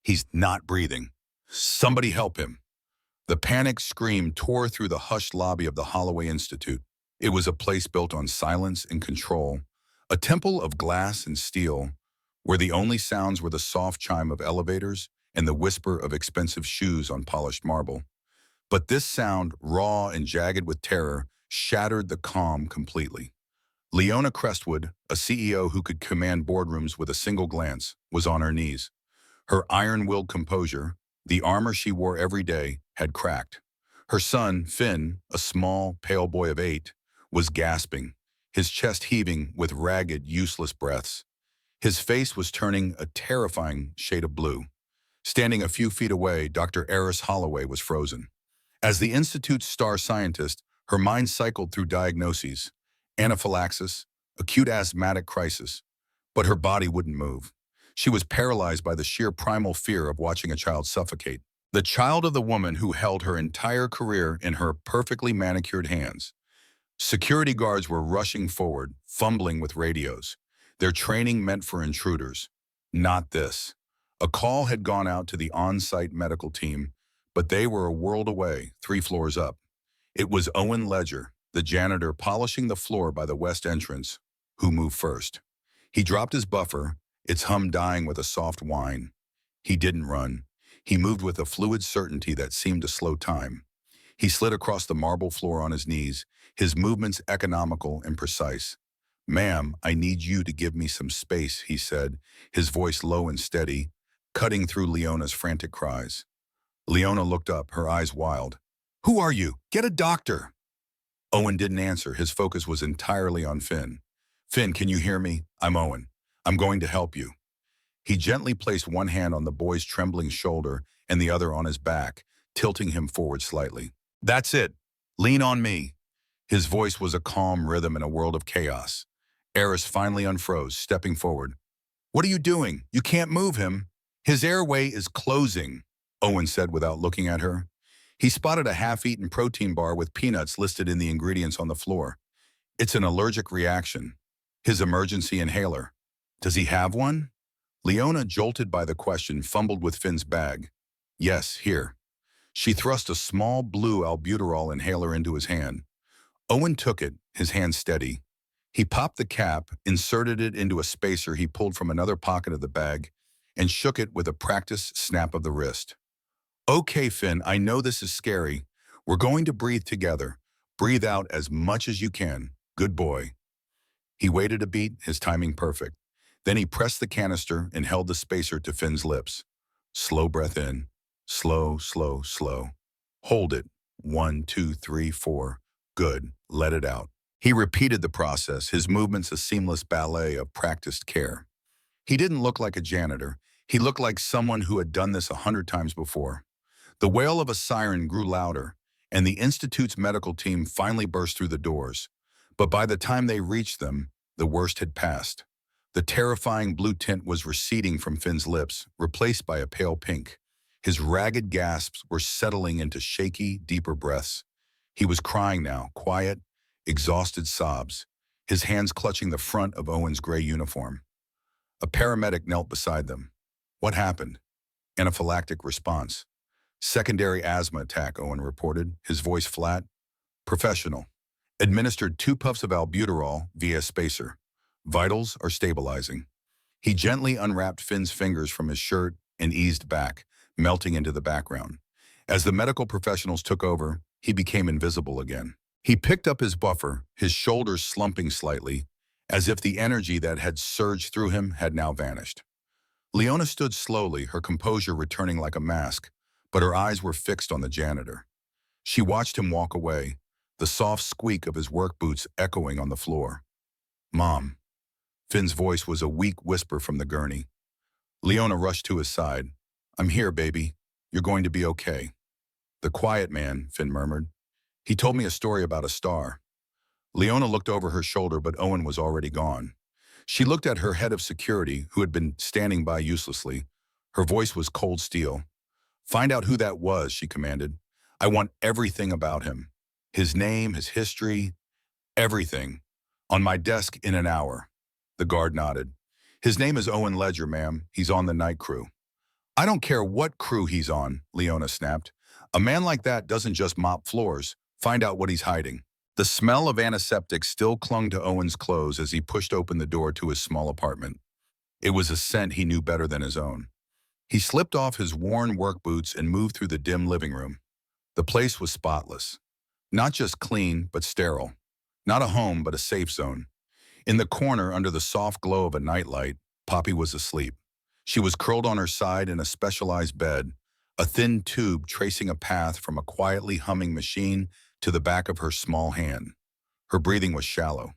He's not breathing. Somebody help him. The panicked scream tore through the hushed lobby of the Holloway Institute. It was a place built on silence and control, a temple of glass and steel, where the only sounds were the soft chime of elevators and the whisper of expensive shoes on polished marble. But this sound, raw and jagged with terror, shattered the calm completely. Leona Crestwood, a CEO who could command boardrooms with a single glance, was on her knees. Her iron-willed composure, the armor she wore every day, had cracked. Her son, Finn, a small, pale boy of 8, was gasping, his chest heaving with ragged, useless breaths. His face was turning a terrifying shade of blue. Standing a few feet away, Dr. Eris Holloway was frozen. As the Institute's star scientist, her mind cycled through diagnoses, anaphylaxis, acute asthmatic crisis, but her body wouldn't move. She was paralyzed by the sheer primal fear of watching a child suffocate. The child of the woman who held her entire career in her perfectly manicured hands. Security guards were rushing forward, fumbling with radios. Their training meant for intruders. Not this. A call had gone out to the on-site medical team, but they were a world away, 3 floors up. It was Owen Ledger, the janitor polishing the floor by the west entrance, who moved first. He dropped his buffer, its hum dying with a soft whine. He didn't run. He moved with a fluid certainty that seemed to slow time. He slid across the marble floor on his knees, his movements economical and precise. "Ma'am, I need you to give me some space," he said, his voice low and steady, cutting through Leona's frantic cries. Leona looked up, her eyes wild. "Who are you? Get a doctor!" Owen didn't answer. His focus was entirely on Finn. "Finn, can you hear me? I'm Owen. I'm going to help you." He gently placed one hand on the boy's trembling shoulder and the other on his back, tilting him forward slightly. "That's it. Lean on me." His voice was a calm rhythm in a world of chaos. Eris finally unfroze, stepping forward. "What are you doing? You can't move him." "His airway is closing," Owen said without looking at her. He spotted a half-eaten protein bar with peanuts listed in the ingredients on the floor. "It's an allergic reaction. His emergency inhaler. Does he have one?" Leona, jolted by the question, fumbled with Finn's bag. "Yes, here." She thrust a small blue albuterol inhaler into his hand. Owen took it, his hand steady. He popped the cap, inserted it into a spacer he pulled from another pocket of the bag, and shook it with a practiced snap of the wrist. "Okay, Finn, I know this is scary. We're going to breathe together. Breathe out as much as you can. Good boy." He waited a beat, his timing perfect. Then he pressed the canister and held the spacer to Finn's lips. Slow breath in. Slow, slow, slow. Hold it. 1, 2, 3, 4. Good. Let it out. He repeated the process, his movements a seamless ballet of practiced care. He didn't look like a janitor. He looked like someone who had done this 100 times before. The wail of a siren grew louder, and the Institute's medical team finally burst through the doors. But by the time they reached them, the worst had passed. The terrifying blue tint was receding from Finn's lips, replaced by a pale pink. His ragged gasps were settling into shaky, deeper breaths. He was crying now, quiet, exhausted sobs, his hands clutching the front of Owen's gray uniform. A paramedic knelt beside them. "What happened?" "Anaphylactic response. Secondary asthma attack," Owen reported, his voice flat. "Professional. Administered 2 puffs of albuterol via spacer. Vitals are stabilizing." He gently unwrapped Finn's fingers from his shirt and eased back, melting into the background. As the medical professionals took over, he became invisible again. He picked up his buffer, his shoulders slumping slightly, as if the energy that had surged through him had now vanished. Leona stood slowly, her composure returning like a mask, but her eyes were fixed on the janitor. She watched him walk away, the soft squeak of his work boots echoing on the floor. "Mom." Finn's voice was a weak whisper from the gurney. Leona rushed to his side. "I'm here, baby. You're going to be okay." "The quiet man," Finn murmured. "He told me a story about a star." Leona looked over her shoulder, but Owen was already gone. She looked at her head of security, who had been standing by uselessly. Her voice was cold steel. "Find out who that was," she commanded. "I want everything about him. His name, his history, everything. On my desk in an hour." The guard nodded. "His name is Owen Ledger, ma'am. He's on the night crew." I don't care what crew he's on, Leona snapped. A man like that doesn't just mop floors. Find out what he's hiding. The smell of antiseptic still clung to Owen's clothes as he pushed open the door to his small apartment. It was a scent he knew better than his own. He slipped off his worn work boots and moved through the dim living room. The place was spotless. Not just clean, but sterile. Not a home, but a safe zone. In the corner, under the soft glow of a nightlight, Poppy was asleep. She was curled on her side in a specialized bed, a thin tube tracing a path from a quietly humming machine to the back of her small hand. Her breathing was shallow.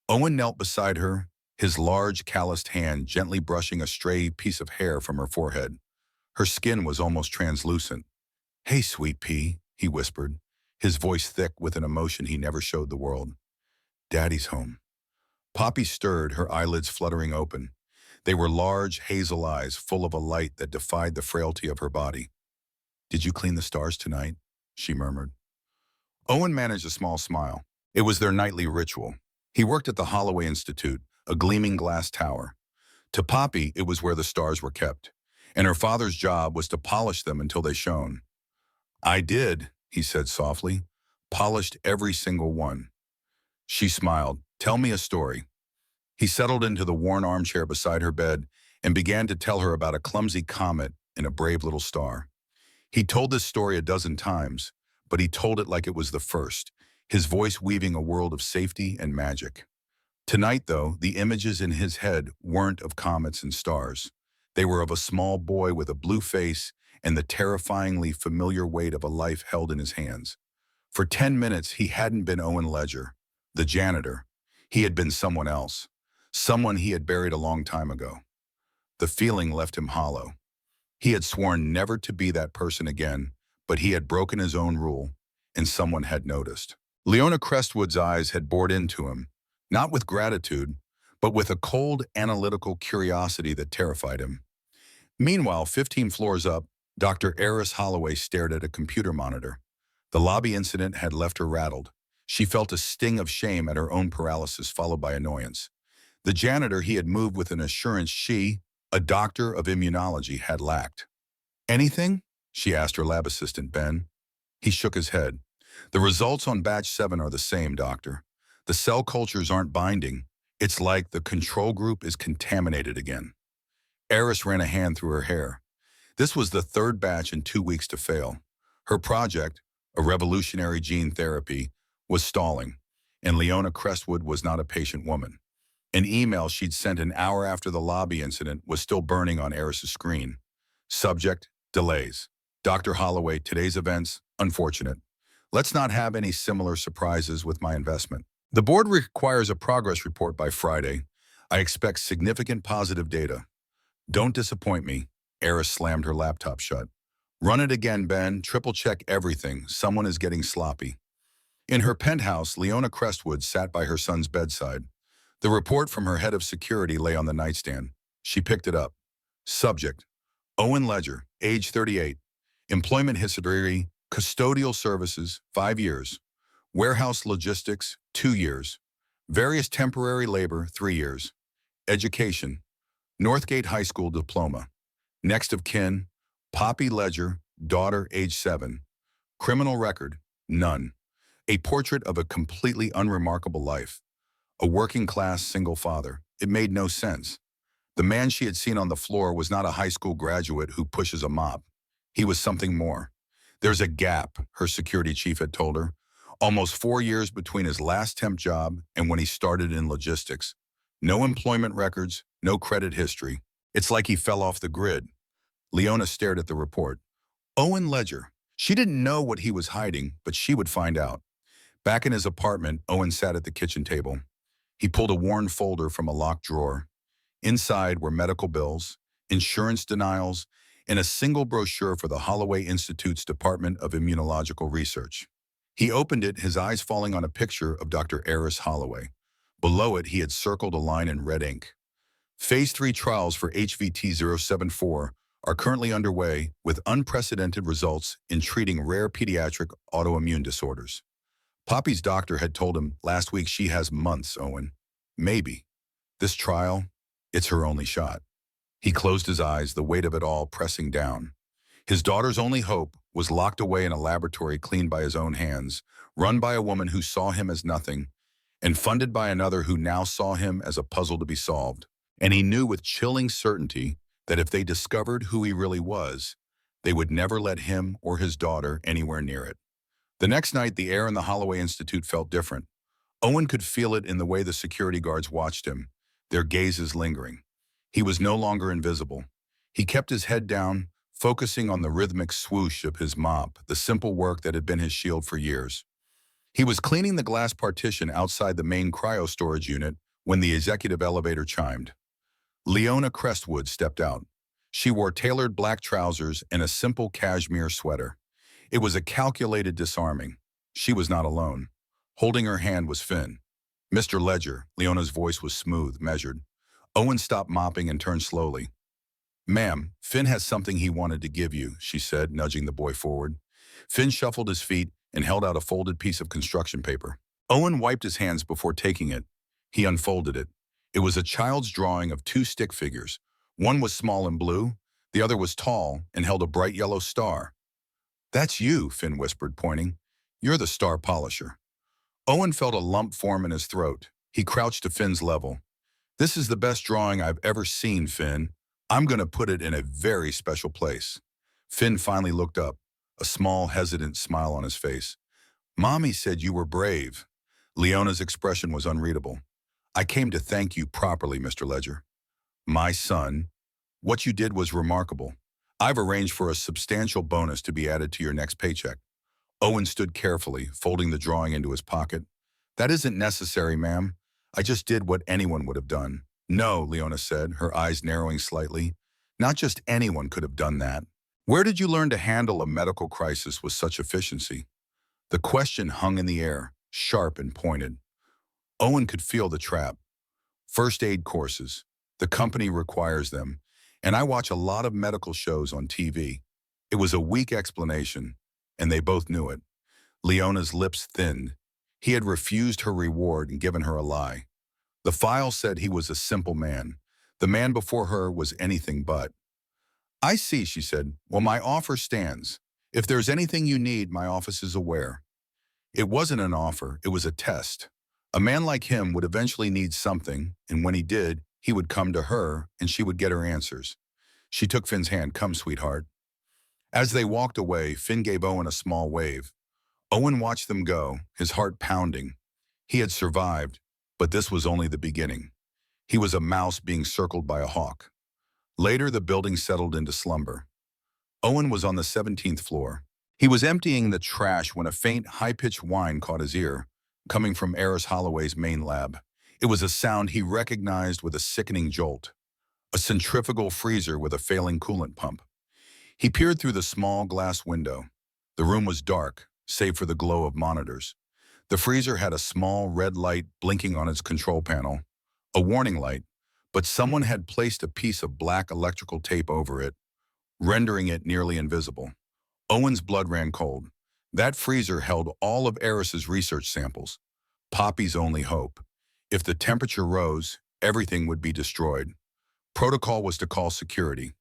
Owen knelt beside her, his large, calloused hand gently brushing a stray piece of hair from her forehead. Her skin was almost translucent. "Hey, sweet pea," he whispered, his voice thick with an emotion he never showed the world. "Daddy's home." Poppy stirred, her eyelids fluttering open. They were large, hazel eyes full of a light that defied the frailty of her body. "Did you clean the stars tonight?" she murmured. Owen managed a small smile. It was their nightly ritual. He worked at the Holloway Institute, a gleaming glass tower. To Poppy, it was where the stars were kept, and her father's job was to polish them until they shone. "I did," he said softly, "polished every single one." She smiled. "Tell me a story." He settled into the worn armchair beside her bed and began to tell her about a clumsy comet and a brave little star. He told this story a dozen times, but he told it like it was the first, his voice weaving a world of safety and magic. Tonight, though, the images in his head weren't of comets and stars. They were of a small boy with a blue face and the terrifyingly familiar weight of a life held in his hands. For 10 minutes, he hadn't been Owen Ledger, the janitor. He had been someone else, someone he had buried a long time ago. The feeling left him hollow. He had sworn never to be that person again, but he had broken his own rule, and someone had noticed. Leona Crestwood's eyes had bored into him, not with gratitude, but with a cold, analytical curiosity that terrified him. Meanwhile, 15 floors up, Dr. Eris Holloway stared at a computer monitor. The lobby incident had left her rattled. She felt a sting of shame at her own paralysis, followed by annoyance. The janitor he had moved with an assurance she, a doctor of immunology, had lacked. "Anything?" she asked her lab assistant, Ben. He shook his head. "The results on batch 7 are the same, doctor. The cell cultures aren't binding. It's like the control group is contaminated again." Eris ran a hand through her hair. This was the third batch in 2 weeks to fail. Her project, a revolutionary gene therapy, was stalling, and Leona Crestwood was not a patient woman. An email she'd sent an hour after the lobby incident was still burning on Eris's screen. Subject, delays. Dr. Holloway, today's events, unfortunate. Let's not have any similar surprises with my investment. The board requires a progress report by Friday. I expect significant positive data. Don't disappoint me. Eris slammed her laptop shut. Run it again, Ben. Triple check everything. Someone is getting sloppy. In her penthouse, Leona Crestwood sat by her son's bedside. The report from her head of security lay on the nightstand. She picked it up. Subject, Owen Ledger, age 38. Employment history, custodial services, 5 years. Warehouse logistics, 2 years. Various temporary labor, 3 years. Education, Northgate High School diploma. Next of kin, Poppy Ledger, daughter, age 7. Criminal record, none. A portrait of a completely unremarkable life. A working-class single father. It made no sense. The man she had seen on the floor was not a high school graduate who pushes a mop. He was something more. There's a gap, her security chief had told her. Almost 4 years between his last temp job and when he started in logistics. No employment records, no credit history. It's like he fell off the grid. Leona stared at the report. Owen Ledger. She didn't know what he was hiding, but she would find out. Back in his apartment, Owen sat at the kitchen table. He pulled a worn folder from a locked drawer. Inside were medical bills, insurance denials, and a single brochure for the Holloway Institute's Department of Immunological Research. He opened it, his eyes falling on a picture of Dr. Eris Holloway. Below it, he had circled a line in red ink. Phase 3 trials for HVT-074 are currently underway with unprecedented results in treating rare pediatric autoimmune disorders. Poppy's doctor had told him last week she has months, Owen. Maybe. This trial, it's her only shot. He closed his eyes, the weight of it all pressing down. His daughter's only hope was locked away in a laboratory cleaned by his own hands, run by a woman who saw him as nothing, and funded by another who now saw him as a puzzle to be solved. And he knew with chilling certainty that if they discovered who he really was, they would never let him or his daughter anywhere near it. The next night, the air in the Holloway Institute felt different. Owen could feel it in the way the security guards watched him, their gazes lingering. He was no longer invisible. He kept his head down, focusing on the rhythmic swoosh of his mop, the simple work that had been his shield for years. He was cleaning the glass partition outside the main cryo-storage unit when the executive elevator chimed. Leona Crestwood stepped out. She wore tailored black trousers and a simple cashmere sweater. It was a calculated disarming. She was not alone. Holding her hand was Finn. "Mr. Ledger," Leona's voice was smooth, measured. Owen stopped mopping and turned slowly. "Ma'am, Finn has something he wanted to give you," she said, nudging the boy forward. Finn shuffled his feet and held out a folded piece of construction paper. Owen wiped his hands before taking it. He unfolded it. It was a child's drawing of two stick figures. One was small and blue, the other was tall and held a bright yellow star. "That's you," Finn whispered, pointing. "You're the star polisher." Owen felt a lump form in his throat. He crouched to Finn's level. "This is the best drawing I've ever seen, Finn. I'm going to put it in a very special place." Finn finally looked up, a small, hesitant smile on his face. "Mommy said you were brave." Leona's expression was unreadable. "I came to thank you properly, Mr. Ledger." "My son, what you did was remarkable. I've arranged for a substantial bonus to be added to your next paycheck." Owen stood carefully, folding the drawing into his pocket. "That isn't necessary, ma'am. I just did what anyone would have done." "No," Leona said, her eyes narrowing slightly. "Not just anyone could have done that. Where did you learn to handle a medical crisis with such efficiency?" The question hung in the air, sharp and pointed. Owen could feel the trap. "First aid courses. The company requires them, and I watch a lot of medical shows on TV." It was a weak explanation, and they both knew it. Leona's lips thinned. He had refused her reward and given her a lie. The file said he was a simple man. The man before her was anything but. "I see," she said. "Well, my offer stands. If there's anything you need, my office is aware." It wasn't an offer, it was a test. A man like him would eventually need something, and when he did, he would come to her, and she would get her answers. She took Finn's hand. "Come, sweetheart." As they walked away, Finn gave Owen a small wave. Owen watched them go, his heart pounding. He had survived, but this was only the beginning. He was a mouse being circled by a hawk. Later, the building settled into slumber. Owen was on the 17th floor. He was emptying the trash when a faint, high-pitched whine caught his ear, coming from Eris Holloway's main lab. It was a sound he recognized with a sickening jolt. A centrifugal freezer with a failing coolant pump. He peered through the small glass window. The room was dark, save for the glow of monitors. The freezer had a small red light blinking on its control panel, a warning light, but someone had placed a piece of black electrical tape over it, rendering it nearly invisible. Owen's blood ran cold. That freezer held all of Eris's research samples, Poppy's only hope. If the temperature rose, everything would be destroyed. Protocol was to call security.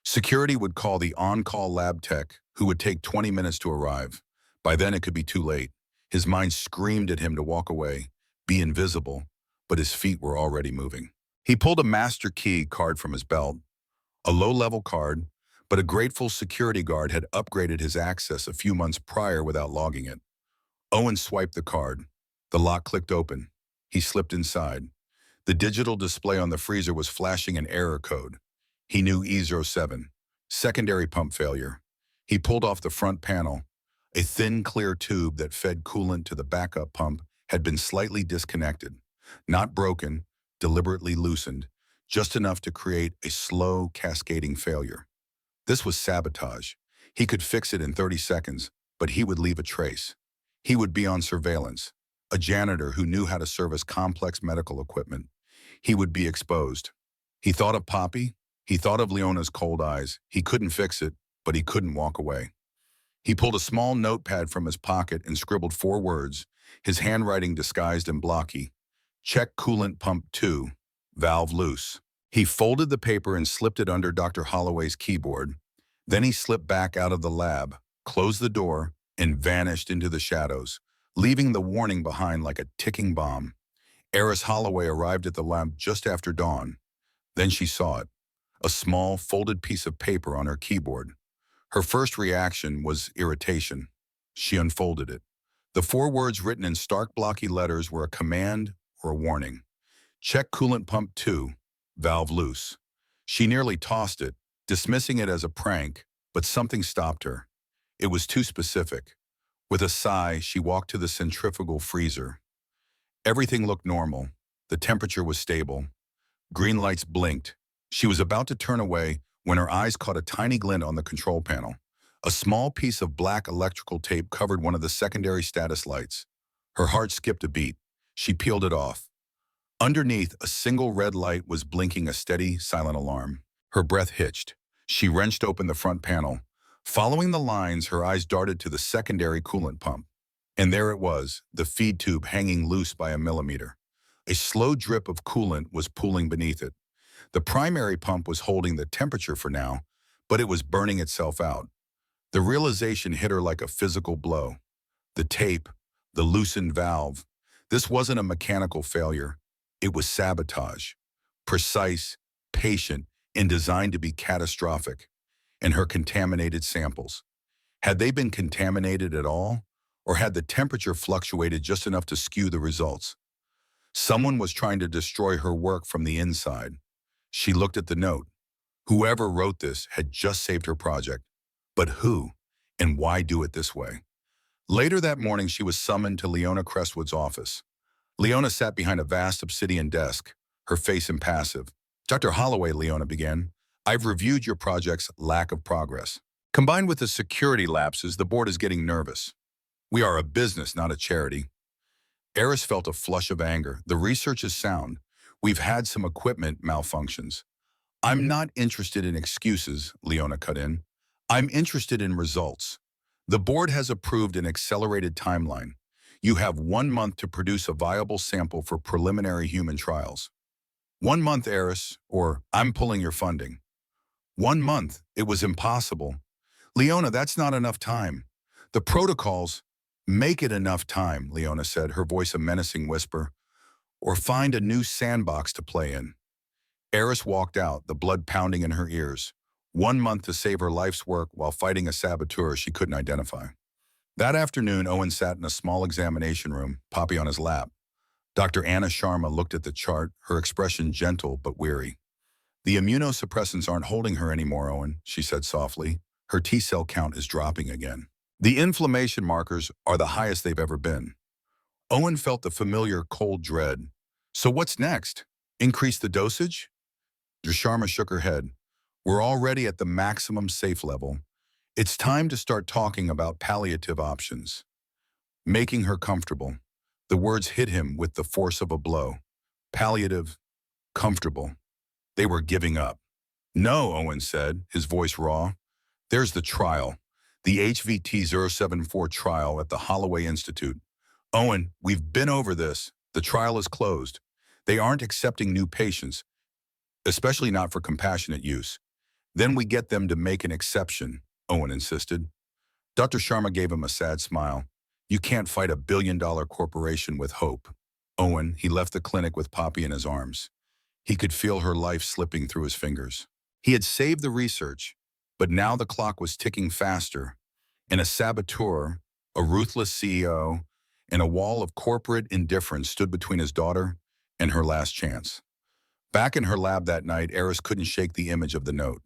Security would call the on-call lab tech, who would take 20 minutes to arrive. By then, it could be too late. His mind screamed at him to walk away, be invisible, but his feet were already moving. He pulled a master key card from his belt, a low-level card, but a grateful security guard had upgraded his access a few months prior without logging it. Owen swiped the card. The lock clicked open. He slipped inside. The digital display on the freezer was flashing an error code. He knew E07, secondary pump failure. He pulled off the front panel. A thin, clear tube that fed coolant to the backup pump had been slightly disconnected. Not broken, deliberately loosened, just enough to create a slow, cascading failure. This was sabotage. He could fix it in 30 seconds, but he would leave a trace. He would be on surveillance, a janitor who knew how to service complex medical equipment. He would be exposed. He thought of Poppy. He thought of Leona's cold eyes. He couldn't fix it, but he couldn't walk away. He pulled a small notepad from his pocket and scribbled 4 words, his handwriting disguised and blocky. "Check coolant pump 2, valve loose." He folded the paper and slipped it under Dr. Holloway's keyboard. Then he slipped back out of the lab, closed the door, and vanished into the shadows, leaving the warning behind like a ticking bomb. Eris Holloway arrived at the lab just after dawn. Then she saw it, a small, folded piece of paper on her keyboard. Her first reaction was irritation. She unfolded it. The 4 words written in stark, blocky letters were a command or a warning. Check coolant pump 2, valve loose. She nearly tossed it, dismissing it as a prank, but something stopped her. It was too specific. With a sigh, she walked to the centrifugal freezer. Everything looked normal. The temperature was stable. Green lights blinked. She was about to turn away when her eyes caught a tiny glint on the control panel. A small piece of black electrical tape covered one of the secondary status lights. Her heart skipped a beat. She peeled it off. Underneath, a single red light was blinking a steady, silent alarm. Her breath hitched. She wrenched open the front panel. Following the lines, her eyes darted to the secondary coolant pump. And there it was, the feed tube hanging loose by a millimeter. A slow drip of coolant was pooling beneath it. The primary pump was holding the temperature for now, but it was burning itself out. The realization hit her like a physical blow. The tape, the loosened valve. This wasn't a mechanical failure. It was sabotage. Precise, patient, and designed to be catastrophic. And her contaminated samples. Had they been contaminated at all? Or had the temperature fluctuated just enough to skew the results? Someone was trying to destroy her work from the inside. She looked at the note. Whoever wrote this had just saved her project. But who? And why do it this way? Later that morning, she was summoned to Leona Crestwood's office. Leona sat behind a vast obsidian desk, her face impassive. Dr. Holloway, Leona began, I've reviewed your project's lack of progress. Combined with the security lapses, the board is getting nervous. We are a business, not a charity. Eris felt a flush of anger. The research is sound. We've had some equipment malfunctions. I'm not interested in excuses, Leona cut in. I'm interested in results. The board has approved an accelerated timeline. You have 1 month to produce a viable sample for preliminary human trials. 1 month, Eris, or I'm pulling your funding. 1 month. It was impossible. Leona, that's not enough time. The protocols make it enough time, Leona said, her voice a menacing whisper. Or find a new sandbox to play in. Eris walked out, the blood pounding in her ears. 1 month to save her life's work while fighting a saboteur she couldn't identify. That afternoon, Owen sat in a small examination room, Poppy on his lap. Dr. Anna Sharma looked at the chart, her expression gentle but weary. The immunosuppressants aren't holding her anymore, Owen, she said softly. Her T-cell count is dropping again. The inflammation markers are the highest they've ever been. Owen felt the familiar cold dread. So what's next? Increase the dosage? Sharma shook her head. We're already at the maximum safe level. It's time to start talking about palliative options. Making her comfortable. The words hit him with the force of a blow. Palliative, comfortable. They were giving up. No, Owen said, his voice raw. There's the trial. The HVT-074 trial at the Holloway Institute. Owen, we've been over this. The trial is closed. They aren't accepting new patients, especially not for compassionate use. Then we get them to make an exception, Owen insisted. Dr. Sharma gave him a sad smile. You can't fight a billion-dollar corporation with hope. Owen, he left the clinic with Poppy in his arms. He could feel her life slipping through his fingers. He had saved the research, but now the clock was ticking faster, and a saboteur, a ruthless CEO, and a wall of corporate indifference stood between his daughter and her last chance. Back in her lab that night, Eris couldn't shake the image of the note.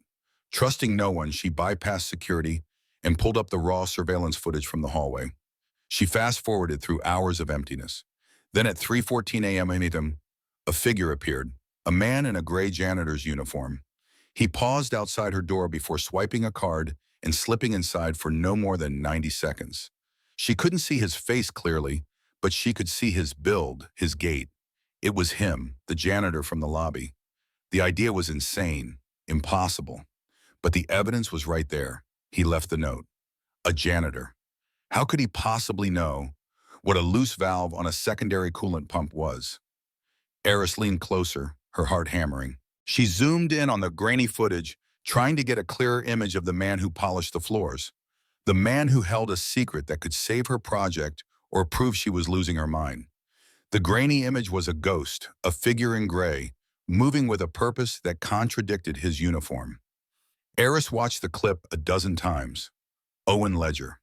Trusting no one, she bypassed security and pulled up the raw surveillance footage from the hallway. She fast-forwarded through hours of emptiness. Then at 3:14 a.m. a figure appeared, a man in a gray janitor's uniform. He paused outside her door before swiping a card and slipping inside for no more than 90 seconds. She couldn't see his face clearly, but she could see his build, his gait. It was him, the janitor from the lobby. The idea was insane, impossible. But the evidence was right there. He left the note. A janitor. How could he possibly know what a loose valve on a secondary coolant pump was? Eris leaned closer, her heart hammering. She zoomed in on the grainy footage, trying to get a clearer image of the man who polished the floors, the man who held a secret that could save her project or prove she was losing her mind. The grainy image was a ghost, a figure in gray, moving with a purpose that contradicted his uniform. Eris watched the clip a dozen times. Owen Ledger.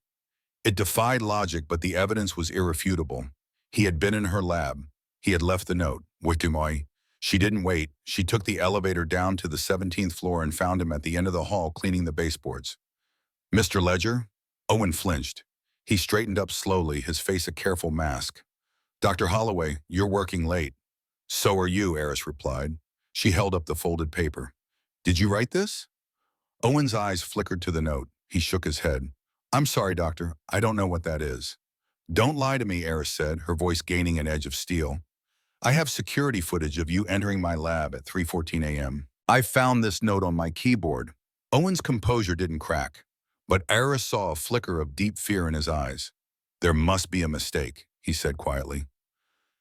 It defied logic, but the evidence was irrefutable. He had been in her lab. He had left the note. Witumoy. She didn't wait. She took the elevator down to the 17th floor and found him at the end of the hall cleaning the baseboards. Mr. Ledger? Owen flinched. He straightened up slowly, his face a careful mask. Dr. Holloway, you're working late. So are you, Eris replied. She held up the folded paper. Did you write this? Owen's eyes flickered to the note. He shook his head. I'm sorry, doctor. I don't know what that is. Don't lie to me, Eris said, her voice gaining an edge of steel. I have security footage of you entering my lab at 3:14 a.m. I found this note on my keyboard. Owen's composure didn't crack, but Eris saw a flicker of deep fear in his eyes. There must be a mistake, he said quietly.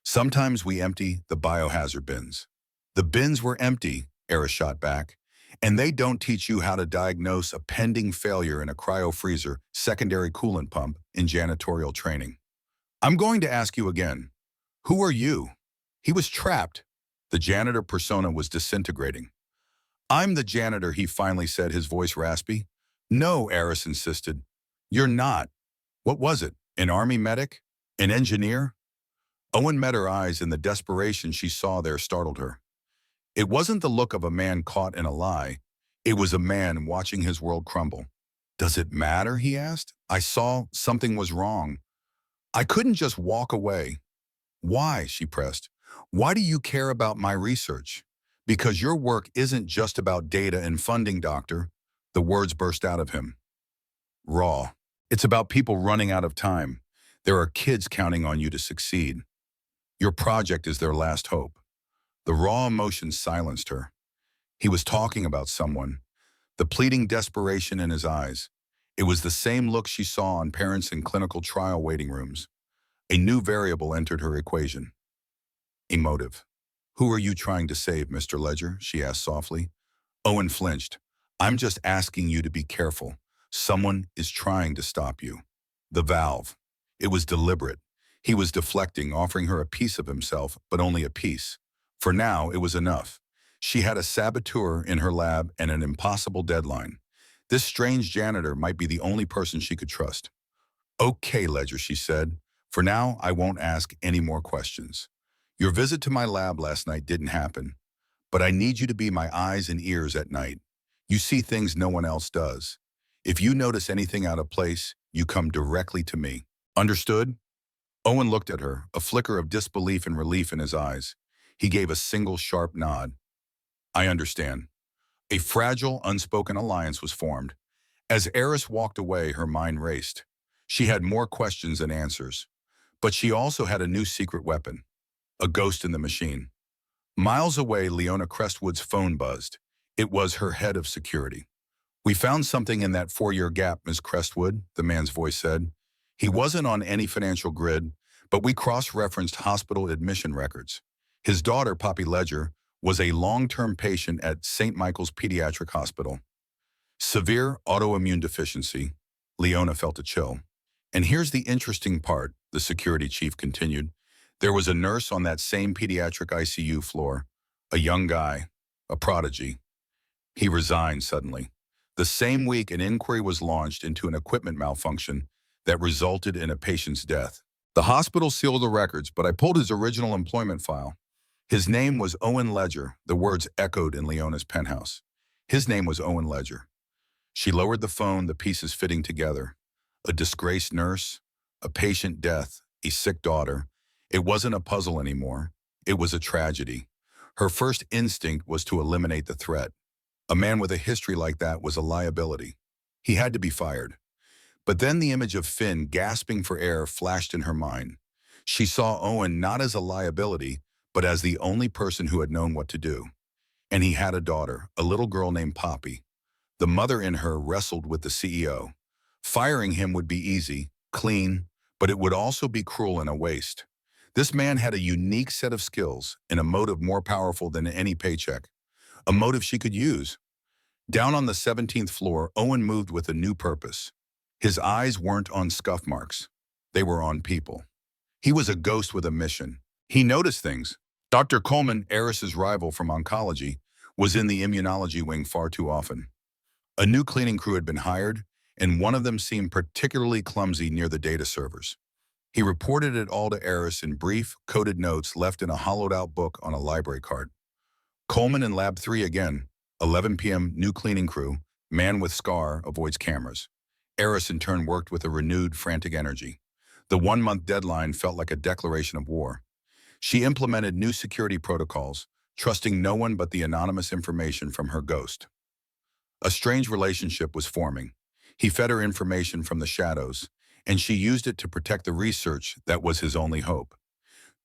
Sometimes we empty the biohazard bins. The bins were empty, Eris shot back, and they don't teach you how to diagnose a pending failure in a cryo-freezer secondary coolant pump in janitorial training. I'm going to ask you again. Who are you? He was trapped. The janitor persona was disintegrating. I'm the janitor, he finally said, his voice raspy. No, Eris insisted. You're not. What was it? An army medic? An engineer? Owen met her eyes, and the desperation she saw there startled her. It wasn't the look of a man caught in a lie. It was a man watching his world crumble. Does it matter, he asked. I saw something was wrong. I couldn't just walk away. Why, she pressed. Why do you care about my research? Because your work isn't just about data and funding, doctor. The words burst out of him. Raw. It's about people running out of time. There are kids counting on you to succeed. Your project is their last hope. The raw emotion silenced her. He was talking about someone. The pleading desperation in his eyes. It was the same look she saw on parents in clinical trial waiting rooms. A new variable entered her equation. Emotive. Who are you trying to save, Mr. Ledger? She asked softly. Owen flinched. I'm just asking you to be careful. Someone is trying to stop you. The valve. It was deliberate. He was deflecting, offering her a piece of himself, but only a piece. For now, it was enough. She had a saboteur in her lab and an impossible deadline. This strange janitor might be the only person she could trust. Okay, Ledger, she said. For now, I won't ask any more questions. Your visit to my lab last night didn't happen, but I need you to be my eyes and ears at night. You see things no one else does. If you notice anything out of place, you come directly to me. Understood? Owen looked at her, a flicker of disbelief and relief in his eyes. He gave a single sharp nod. I understand. A fragile, unspoken alliance was formed. As Eris walked away, her mind raced. She had more questions than answers. But she also had a new secret weapon. A ghost in the machine. Miles away, Leona Crestwood's phone buzzed. It was her head of security. We found something in that 4-year gap, Ms. Crestwood, the man's voice said. He wasn't on any financial grid, but we cross-referenced hospital admission records. His daughter, Poppy Ledger, was a long-term patient at St. Michael's Pediatric Hospital. Severe autoimmune deficiency. Leona felt a chill. And here's the interesting part, the security chief continued. There was a nurse on that same pediatric ICU floor, a young guy, a prodigy. He resigned suddenly. The same week, an inquiry was launched into an equipment malfunction that resulted in a patient's death. The hospital sealed the records, but I pulled his original employment file. His name was Owen Ledger, the words echoed in Leona's penthouse. His name was Owen Ledger. She lowered the phone, the pieces fitting together. A disgraced nurse, a patient death, a sick daughter. It wasn't a puzzle anymore. It was a tragedy. Her first instinct was to eliminate the threat. A man with a history like that was a liability. He had to be fired. But then the image of Finn gasping for air flashed in her mind. She saw Owen not as a liability, but as the only person who had known what to do. And he had a daughter, a little girl named Poppy. The mother in her wrestled with the CEO. Firing him would be easy, clean, but it would also be cruel and a waste. This man had a unique set of skills and a motive more powerful than any paycheck. a motive she could use. Down on the 17th floor, Owen moved with a new purpose. His eyes weren't on scuff marks. They were on people. He was a ghost with a mission. He noticed things. Dr. Coleman, Eris's rival from oncology, was in the immunology wing far too often. A new cleaning crew had been hired, and one of them seemed particularly clumsy near the data servers. He reported it all to Eris in brief, coded notes left in a hollowed-out book on a library card. Coleman in Lab 3 again, 11 p.m., new cleaning crew, man with scar, avoids cameras. Eris in turn worked with a renewed, frantic energy. The one-month deadline felt like a declaration of war. She implemented new security protocols, trusting no one but the anonymous information from her ghost. A strange relationship was forming. He fed her information from the shadows, and she used it to protect the research that was his only hope.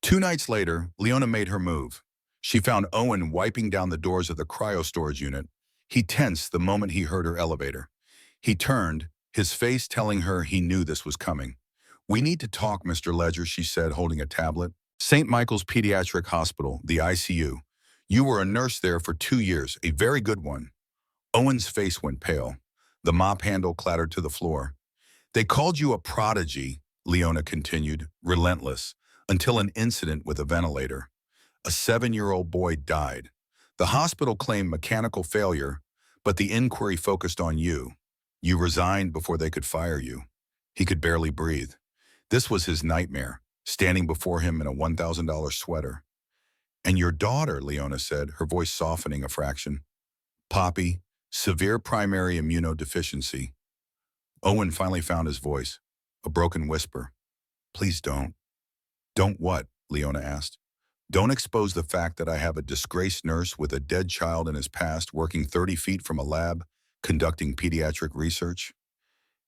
2 nights later, Leona made her move. She found Owen wiping down the doors of the cryo-storage unit. He tensed the moment he heard her elevator. He turned, his face telling her he knew this was coming. "We need to talk, Mr. Ledger," she said, holding a tablet. "St. Michael's Pediatric Hospital, the ICU. You were a nurse there for 2 years, a very good one." Owen's face went pale. The mop handle clattered to the floor. "They called you a prodigy," Leona continued, relentless, until an incident with a ventilator. A 7-year-old boy died. The hospital claimed mechanical failure, but the inquiry focused on you. You resigned before they could fire you. He could barely breathe. This was his nightmare, standing before him in a $1,000 sweater. "And your daughter," Leona said, her voice softening a fraction. "Poppy, severe primary immunodeficiency." Owen finally found his voice, a broken whisper. "Please don't." "Don't what?" Leona asked. "Don't expose the fact that I have a disgraced nurse with a dead child in his past working 30 feet from a lab, conducting pediatric research."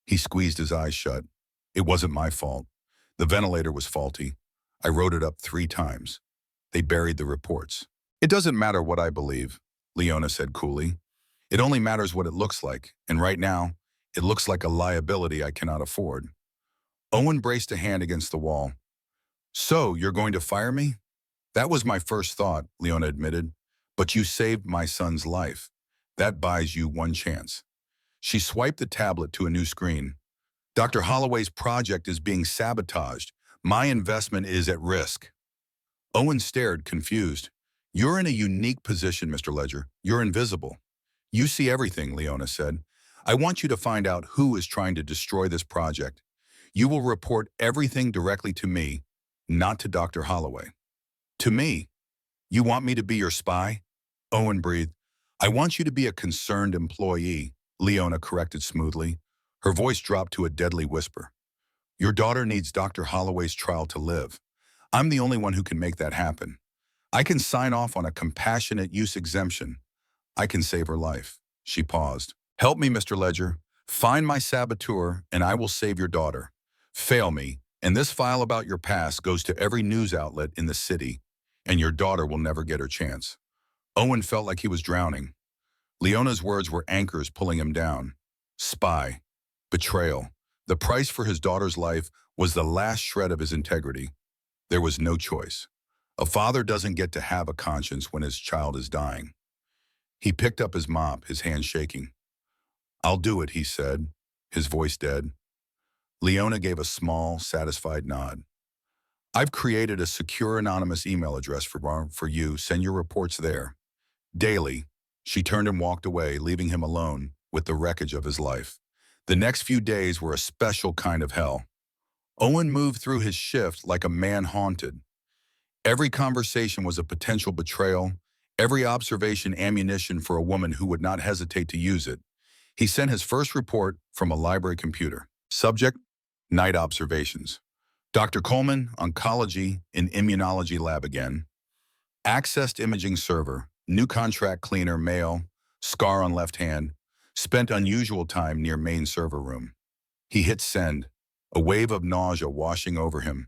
He squeezed his eyes shut. "It wasn't my fault. The ventilator was faulty. I wrote it up 3 times. They buried the reports." "It doesn't matter what I believe," Leona said coolly. "It only matters what it looks like, and right now, it looks like a liability I cannot afford." Owen braced a hand against the wall. "So, you're going to fire me?" "That was my first thought," Leona admitted. "But you saved my son's life. That buys you one chance." She swiped the tablet to a new screen. "Dr. Holloway's project is being sabotaged. My investment is at risk." Owen stared, confused. "You're in a unique position, Mr. Ledger. You're invisible." "You see everything," Leona said. "I want you to find out who is trying to destroy this project. You will report everything directly to me, not to Dr. Holloway." "To me? You want me to be your spy?" Owen breathed. "I want you to be a concerned employee," Leona corrected smoothly. Her voice dropped to a deadly whisper. "Your daughter needs Dr. Holloway's trial to live. I'm the only one who can make that happen. I can sign off on a compassionate use exemption. I can save her life." She paused. "Help me, Mr. Ledger. Find my saboteur, and I will save your daughter. Fail me, and this file about your past goes to every news outlet in the city, and your daughter will never get her chance." Owen felt like he was drowning. Leona's words were anchors pulling him down. Spy. Betrayal. The price for his daughter's life was the last shred of his integrity. There was no choice. A father doesn't get to have a conscience when his child is dying. He picked up his mop, his hand shaking. "I'll do it," he said, his voice dead. Leona gave a small, satisfied nod. "I've created a secure anonymous email address for you. Send your reports there. Daily." She turned and walked away, leaving him alone with the wreckage of his life. The next few days were a special kind of hell. Owen moved through his shift like a man haunted. Every conversation was a potential betrayal, every observation ammunition for a woman who would not hesitate to use it. He sent his first report from a library computer. Subject: night observations. Dr. Coleman, oncology in immunology lab again. Accessed imaging server, new contract cleaner, male, scar on left hand, spent unusual time near main server room. He hit send, a wave of nausea washing over him.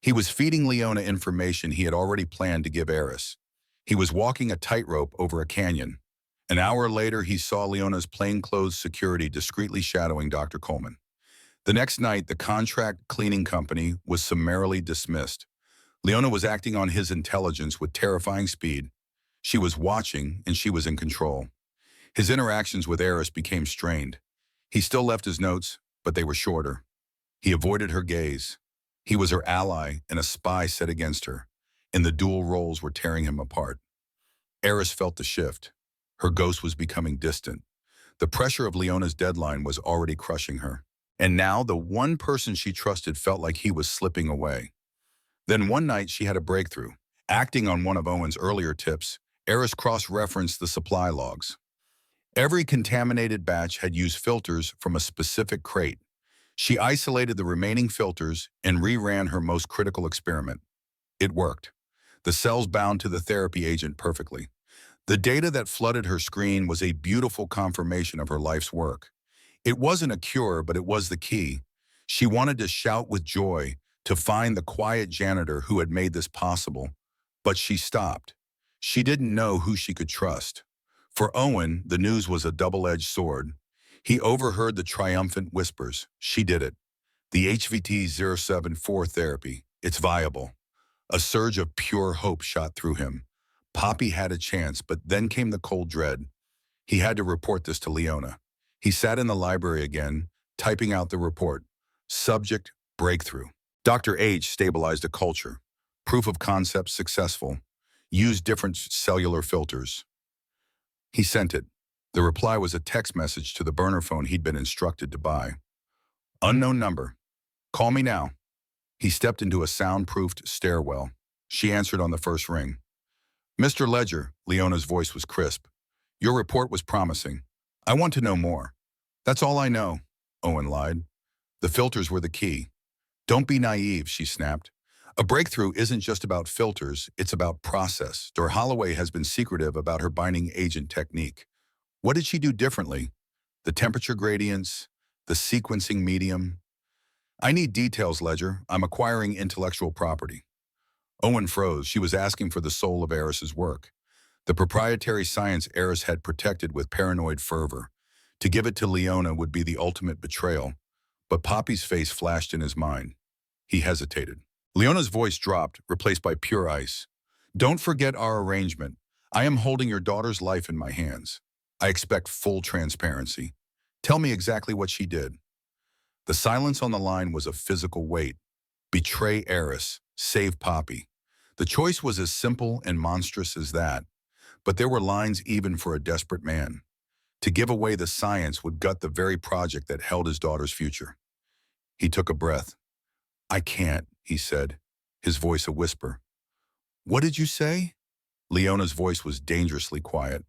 He was feeding Leona information he had already planned to give Eris. He was walking a tightrope over a canyon. An hour later, he saw Leona's plainclothes security discreetly shadowing Dr. Coleman. The next night, the contract cleaning company was summarily dismissed. Leona was acting on his intelligence with terrifying speed. She was watching, and she was in control. His interactions with Eris became strained. He still left his notes, but they were shorter. He avoided her gaze. He was her ally and a spy set against her, and the dual roles were tearing him apart. Eris felt the shift. Her ghost was becoming distant. The pressure of Leona's deadline was already crushing her. And now the one person she trusted felt like he was slipping away. Then one night she had a breakthrough. Acting on one of Owen's earlier tips, Eris cross-referenced the supply logs. Every contaminated batch had used filters from a specific crate. She isolated the remaining filters and reran her most critical experiment. It worked. The cells bound to the therapy agent perfectly. The data that flooded her screen was a beautiful confirmation of her life's work. It wasn't a cure, but it was the key. She wanted to shout with joy, to find the quiet janitor who had made this possible. But she stopped. She didn't know who she could trust. For Owen, the news was a double-edged sword. He overheard the triumphant whispers. She did it. The HVT-074 therapy. It's viable. A surge of pure hope shot through him. Poppy had a chance, but then came the cold dread. He had to report this to Leona. He sat in the library again, typing out the report. Subject, breakthrough. Dr. H stabilized a culture. Proof of concept successful. Used different cellular filters. He sent it. The reply was a text message to the burner phone he'd been instructed to buy. Unknown number. Call me now. He stepped into a soundproofed stairwell. She answered on the first ring. Mr. Ledger, Leona's voice was crisp. Your report was promising. I want to know more. That's all I know, Owen lied. The filters were the key. Don't be naive, she snapped. A breakthrough isn't just about filters, it's about process. Dor Holloway has been secretive about her binding agent technique. What did she do differently? The temperature gradients, the sequencing medium. I need details, Ledger. I'm acquiring intellectual property. Owen froze. She was asking for the soul of Eris's work. The proprietary science Eris had protected with paranoid fervor. To give it to Leona would be the ultimate betrayal. But Poppy's face flashed in his mind. He hesitated. Leona's voice dropped, replaced by pure ice. Don't forget our arrangement. I am holding your daughter's life in my hands. I expect full transparency. Tell me exactly what she did. The silence on the line was a physical weight. Betray Eris, save Poppy. The choice was as simple and monstrous as that. But there were lines even for a desperate man. To give away the science would gut the very project that held his daughter's future. He took a breath. I can't, he said, his voice a whisper. What did you say? Leona's voice was dangerously quiet.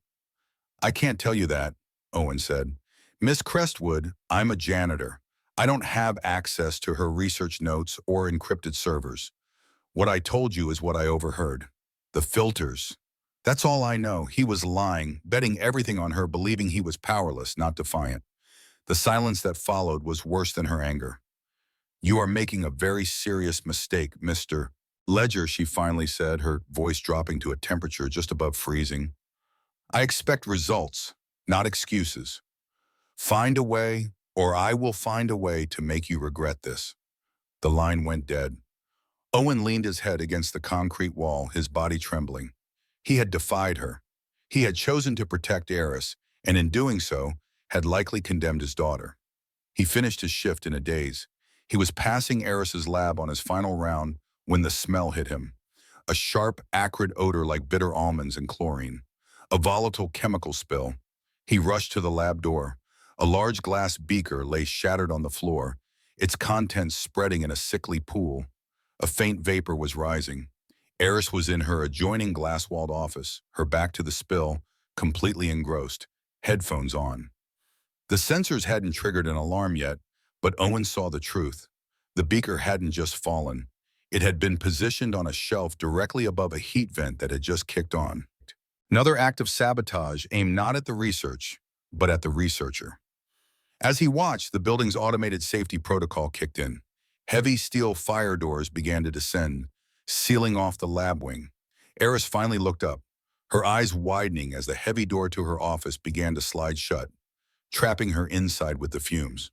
I can't tell you that, Owen said. Miss Crestwood, I'm a janitor. I don't have access to her research notes or encrypted servers. What I told you is what I overheard. The filters. That's all I know. He was lying, betting everything on her, believing he was powerless, not defiant. The silence that followed was worse than her anger. You are making a very serious mistake, Mr. Ledger, she finally said, her voice dropping to a temperature just above freezing. I expect results, not excuses. Find a way, or I will find a way to make you regret this. The line went dead. Owen leaned his head against the concrete wall, his body trembling. He had defied her. He had chosen to protect Eris, and in doing so, had likely condemned his daughter. He finished his shift in a daze. He was passing Eris's lab on his final round when the smell hit him. A sharp, acrid odor like bitter almonds and chlorine. A volatile chemical spill. He rushed to the lab door. A large glass beaker lay shattered on the floor, its contents spreading in a sickly pool. A faint vapor was rising. Eris was in her adjoining glass-walled office, her back to the spill, completely engrossed, headphones on. The sensors hadn't triggered an alarm yet, but Owen saw the truth. The beaker hadn't just fallen. It had been positioned on a shelf directly above a heat vent that had just kicked on. Another act of sabotage aimed not at the research, but at the researcher. As he watched, the building's automated safety protocol kicked in. Heavy steel fire doors began to descend, sealing off the lab wing. Eris finally looked up, her eyes widening as the heavy door to her office began to slide shut, trapping her inside with the fumes.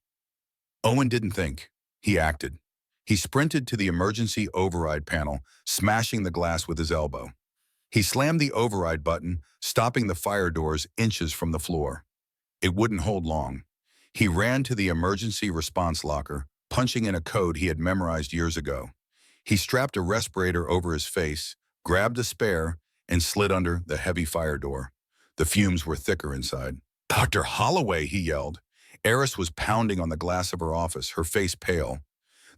Owen didn't think. He acted. He sprinted to the emergency override panel, smashing the glass with his elbow. He slammed the override button, stopping the fire doors inches from the floor. It wouldn't hold long. He ran to the emergency response locker, punching in a code he had memorized years ago. He strapped a respirator over his face, grabbed a spare, and slid under the heavy fire door. The fumes were thicker inside. "Dr. Holloway," he yelled. Eris was pounding on the glass of her office, her face pale.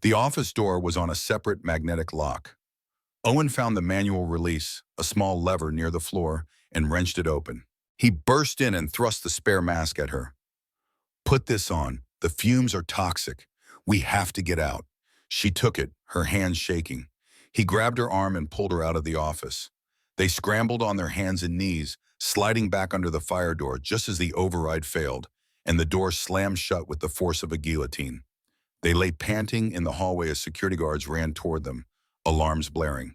The office door was on a separate magnetic lock. Owen found the manual release, a small lever near the floor, and wrenched it open. He burst in and thrust the spare mask at her. "Put this on. The fumes are toxic. We have to get out." She took it, her hands shaking. He grabbed her arm and pulled her out of the office. They scrambled on their hands and knees, sliding back under the fire door just as the override failed, and the door slammed shut with the force of a guillotine. They lay panting in the hallway as security guards ran toward them, alarms blaring.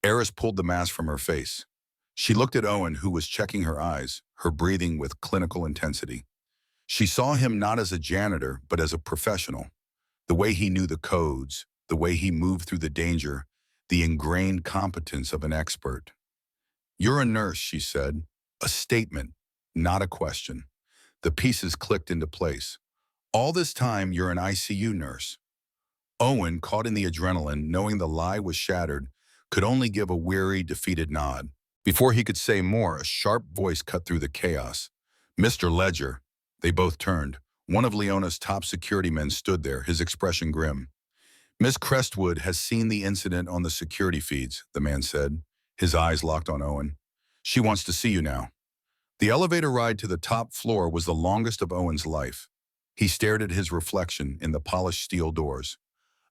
Eris pulled the mask from her face. She looked at Owen, who was checking her eyes, her breathing with clinical intensity. She saw him not as a janitor, but as a professional. The way he knew the codes, the way he moved through the danger, the ingrained competence of an expert. "You're a nurse," she said. A statement, not a question. The pieces clicked into place. "All this time, you're an ICU nurse." Owen, caught in the adrenaline, knowing the lie was shattered, could only give a weary, defeated nod. Before he could say more, a sharp voice cut through the chaos. "Mr. Ledger." They both turned. One of Leona's top security men stood there, his expression grim. "Miss Crestwood has seen the incident on the security feeds," the man said, his eyes locked on Owen. "She wants to see you now." The elevator ride to the top floor was the longest of Owen's life. He stared at his reflection in the polished steel doors.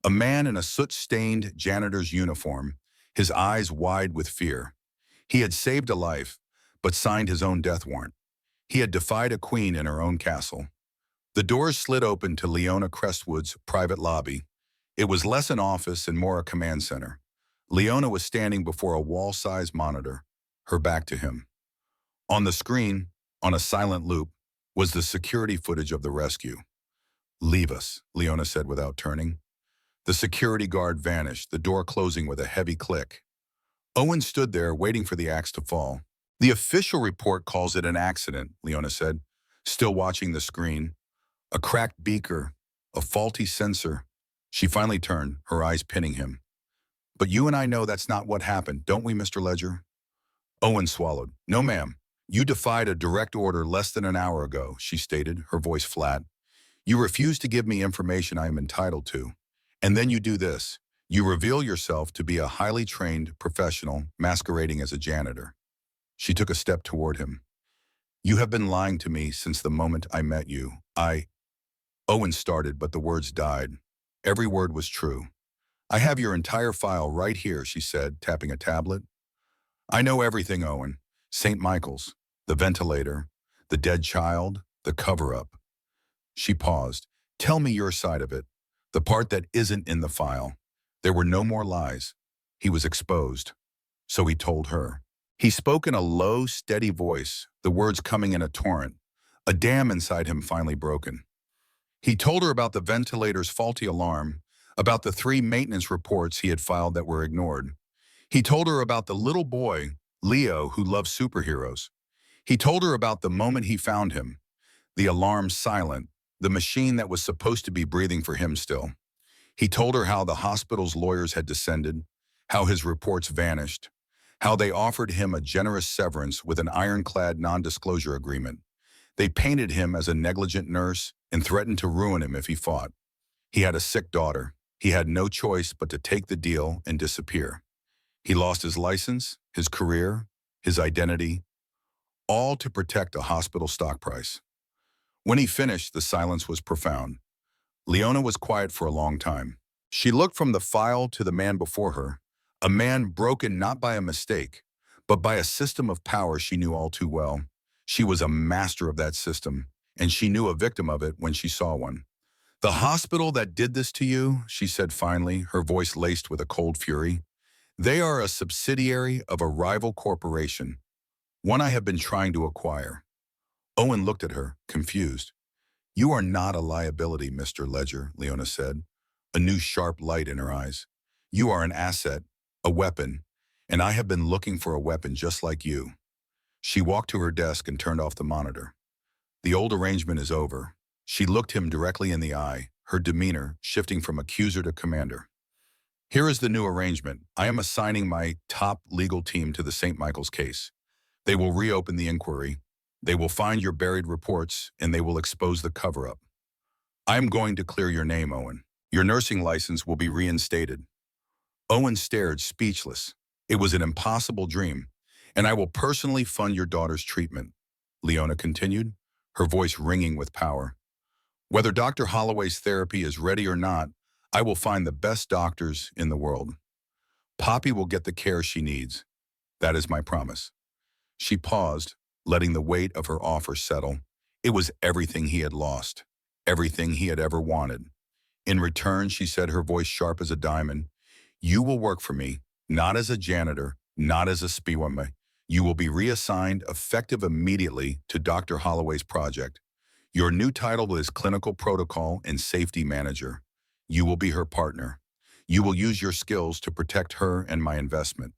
A man in a soot-stained janitor's uniform, his eyes wide with fear. He had saved a life, but signed his own death warrant. He had defied a queen in her own castle. The doors slid open to Leona Crestwood's private lobby. It was less an office and more a command center. Leona was standing before a wall-sized monitor, her back to him. On the screen, on a silent loop, was the security footage of the rescue. "Leave us," Leona said without turning. The security guard vanished, the door closing with a heavy click. Owen stood there waiting for the axe to fall. "The official report calls it an accident," Leona said, still watching the screen. "A cracked beaker, a faulty sensor." She finally turned, her eyes pinning him. "But you and I know that's not what happened, don't we, Mr. Ledger?" Owen swallowed. "No, ma'am. You defied a direct order less than an hour ago," she stated, her voice flat. "You refuse to give me information I am entitled to. And then you do this. You reveal yourself to be a highly trained professional masquerading as a janitor." She took a step toward him. "You have been lying to me since the moment I met you. Owen started, but the words died. Every word was true. "I have your entire file right here," she said, tapping a tablet. "I know everything, Owen. St. Michael's, the ventilator, the dead child, the cover-up." She paused. "Tell me your side of it, the part that isn't in the file." There were no more lies. He was exposed. So he told her. He spoke in a low, steady voice, the words coming in a torrent, a dam inside him finally broken. He told her about the ventilator's faulty alarm, about the 3 maintenance reports he had filed that were ignored. He told her about the little boy, Leo, who loved superheroes. He told her about the moment he found him, the alarm silent, the machine that was supposed to be breathing for him still. He told her how the hospital's lawyers had descended, how his reports vanished, how they offered him a generous severance with an ironclad non-disclosure agreement. They painted him as a negligent nurse and threatened to ruin him if he fought. He had a sick daughter. He had no choice but to take the deal and disappear. He lost his license, his career, his identity, all to protect a hospital stock price. When he finished, the silence was profound. Leona was quiet for a long time. She looked from the file to the man before her, a man broken not by a mistake, but by a system of power she knew all too well. She was a master of that system, and she knew a victim of it when she saw one. "The hospital that did this to you," she said finally, her voice laced with a cold fury, "they are a subsidiary of a rival corporation, one I have been trying to acquire." Owen looked at her, confused. "You are not a liability, Mr. Ledger," Leona said, a new sharp light in her eyes. "You are an asset, a weapon, and I have been looking for a weapon just like you. She walked to her desk and turned off the monitor. The old arrangement is over. She looked him directly in the eye, her demeanor shifting from accuser to commander. Here is the new arrangement. I am assigning my top legal team to the St. Michael's case. They will reopen the inquiry. They will find your buried reports, and they will expose the cover-up. I am going to clear your name, Owen. Your nursing license will be reinstated. Owen stared, speechless. It was an impossible dream, and I will personally fund your daughter's treatment, Leona continued, her voice ringing with power. Whether Dr. Holloway's therapy is ready or not, I will find the best doctors in the world. Poppy will get the care she needs. That is my promise. She paused, letting the weight of her offer settle. It was everything he had lost, everything he had ever wanted. In return, she said, her voice sharp as a diamond, you will work for me, not as a janitor, not as a spiewame. You will be reassigned, effective immediately, to Dr. Holloway's project. Your new title is Clinical Protocol and Safety Manager. You will be her partner. You will use your skills to protect her and my investment.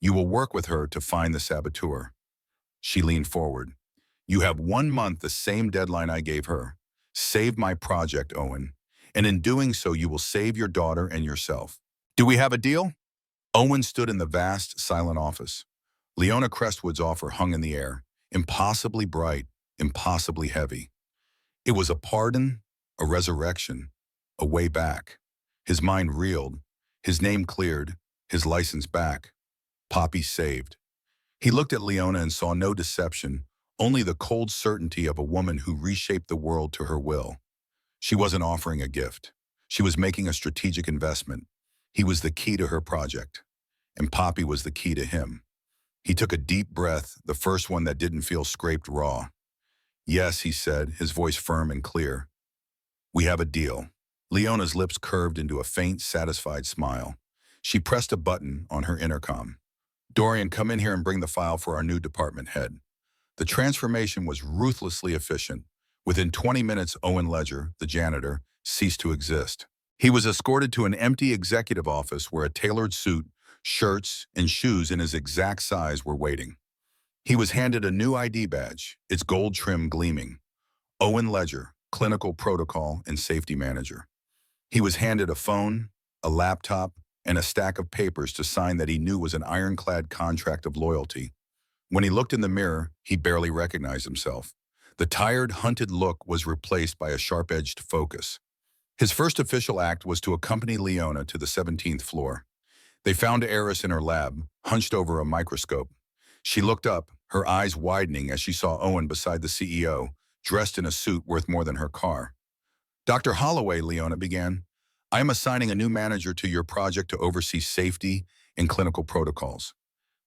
You will work with her to find the saboteur. She leaned forward. You have 1 month, the same deadline I gave her. Save my project, Owen. And in doing so, you will save your daughter and yourself. Do we have a deal? Owen stood in the vast, silent office. Leona Crestwood's offer hung in the air, impossibly bright, impossibly heavy. It was a pardon, a resurrection, a way back. His mind reeled, his name cleared, his license back. Poppy saved. He looked at Leona and saw no deception, only the cold certainty of a woman who reshaped the world to her will. She wasn't offering a gift. She was making a strategic investment. He was the key to her project, and Poppy was the key to him. He took a deep breath, the first one that didn't feel scraped raw. Yes, he said, his voice firm and clear. We have a deal. Leona's lips curved into a faint, satisfied smile. She pressed a button on her intercom. Dorian, come in here and bring the file for our new department head. The transformation was ruthlessly efficient. Within 20 minutes, Owen Ledger, the janitor, ceased to exist. He was escorted to an empty executive office where a tailored suit, shirts, and shoes in his exact size were waiting. He was handed a new ID badge, its gold trim gleaming. Owen Ledger, Clinical Protocol and Safety Manager. He was handed a phone, a laptop, and a stack of papers to sign that he knew was an ironclad contract of loyalty. When he looked in the mirror, he barely recognized himself. The tired, hunted look was replaced by a sharp-edged focus. His first official act was to accompany Leona to the 17th floor. They found Eris in her lab, hunched over a microscope. She looked up, her eyes widening as she saw Owen beside the CEO, dressed in a suit worth more than her car. Dr. Holloway, Leona began, I am assigning a new manager to your project to oversee safety and clinical protocols.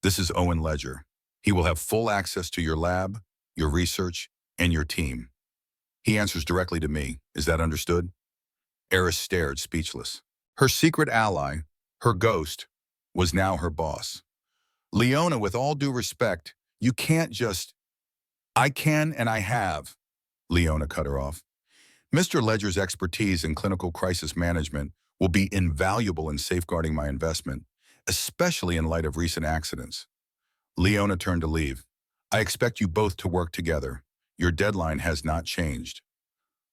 This is Owen Ledger. He will have full access to your lab, your research, and your team. He answers directly to me. Is that understood? Eris stared, speechless. Her secret ally, her ghost, was now her boss. Leona, with all due respect, you can't just... I can and I have, Leona cut her off. Mr. Ledger's expertise in clinical crisis management will be invaluable in safeguarding my investment, especially in light of recent accidents. Leona turned to leave. I expect you both to work together. Your deadline has not changed.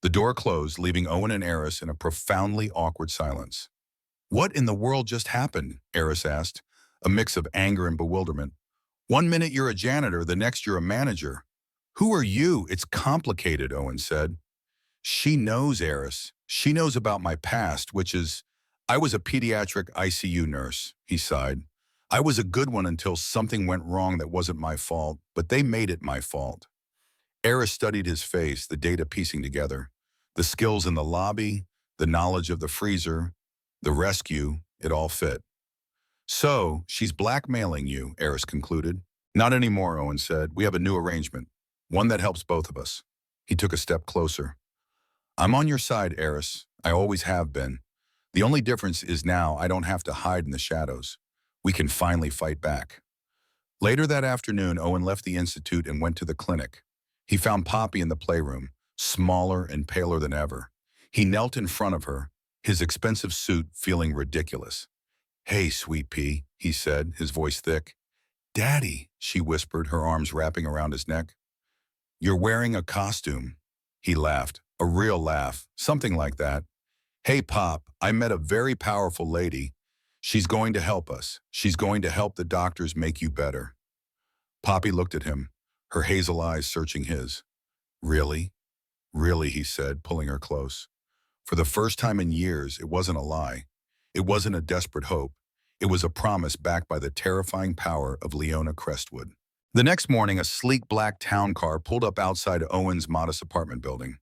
The door closed, leaving Owen and Eris in a profoundly awkward silence. What in the world just happened? Eris asked, a mix of anger and bewilderment. 1 minute you're a janitor, the next you're a manager. Who are you? It's complicated, Owen said. She knows, Eris. She knows about my past, which is, I was a pediatric ICU nurse, he sighed. I was a good one until something went wrong that wasn't my fault, but they made it my fault. Eris studied his face, the data piecing together. The skills in the lobby, the knowledge of the freezer, the rescue, it all fit. So, she's blackmailing you, Eris concluded. Not anymore, Owen said. We have a new arrangement, one that helps both of us. He took a step closer. I'm on your side, Eris. I always have been. The only difference is now I don't have to hide in the shadows. We can finally fight back. Later that afternoon, Owen left the institute and went to the clinic. He found Poppy in the playroom, smaller and paler than ever. He knelt in front of her, his expensive suit feeling ridiculous. Hey, sweet pea, he said, his voice thick. Daddy, she whispered, her arms wrapping around his neck. You're wearing a costume. He laughed, a real laugh, something like that. Hey, Pop, I met a very powerful lady. She's going to help us. She's going to help the doctors make you better. Poppy looked at him, her hazel eyes searching his. Really? Really, he said, pulling her close. For the first time in years, it wasn't a lie. It wasn't a desperate hope. It was a promise backed by the terrifying power of Leona Crestwood. The next morning, a sleek black town car pulled up outside Owen's modest apartment building.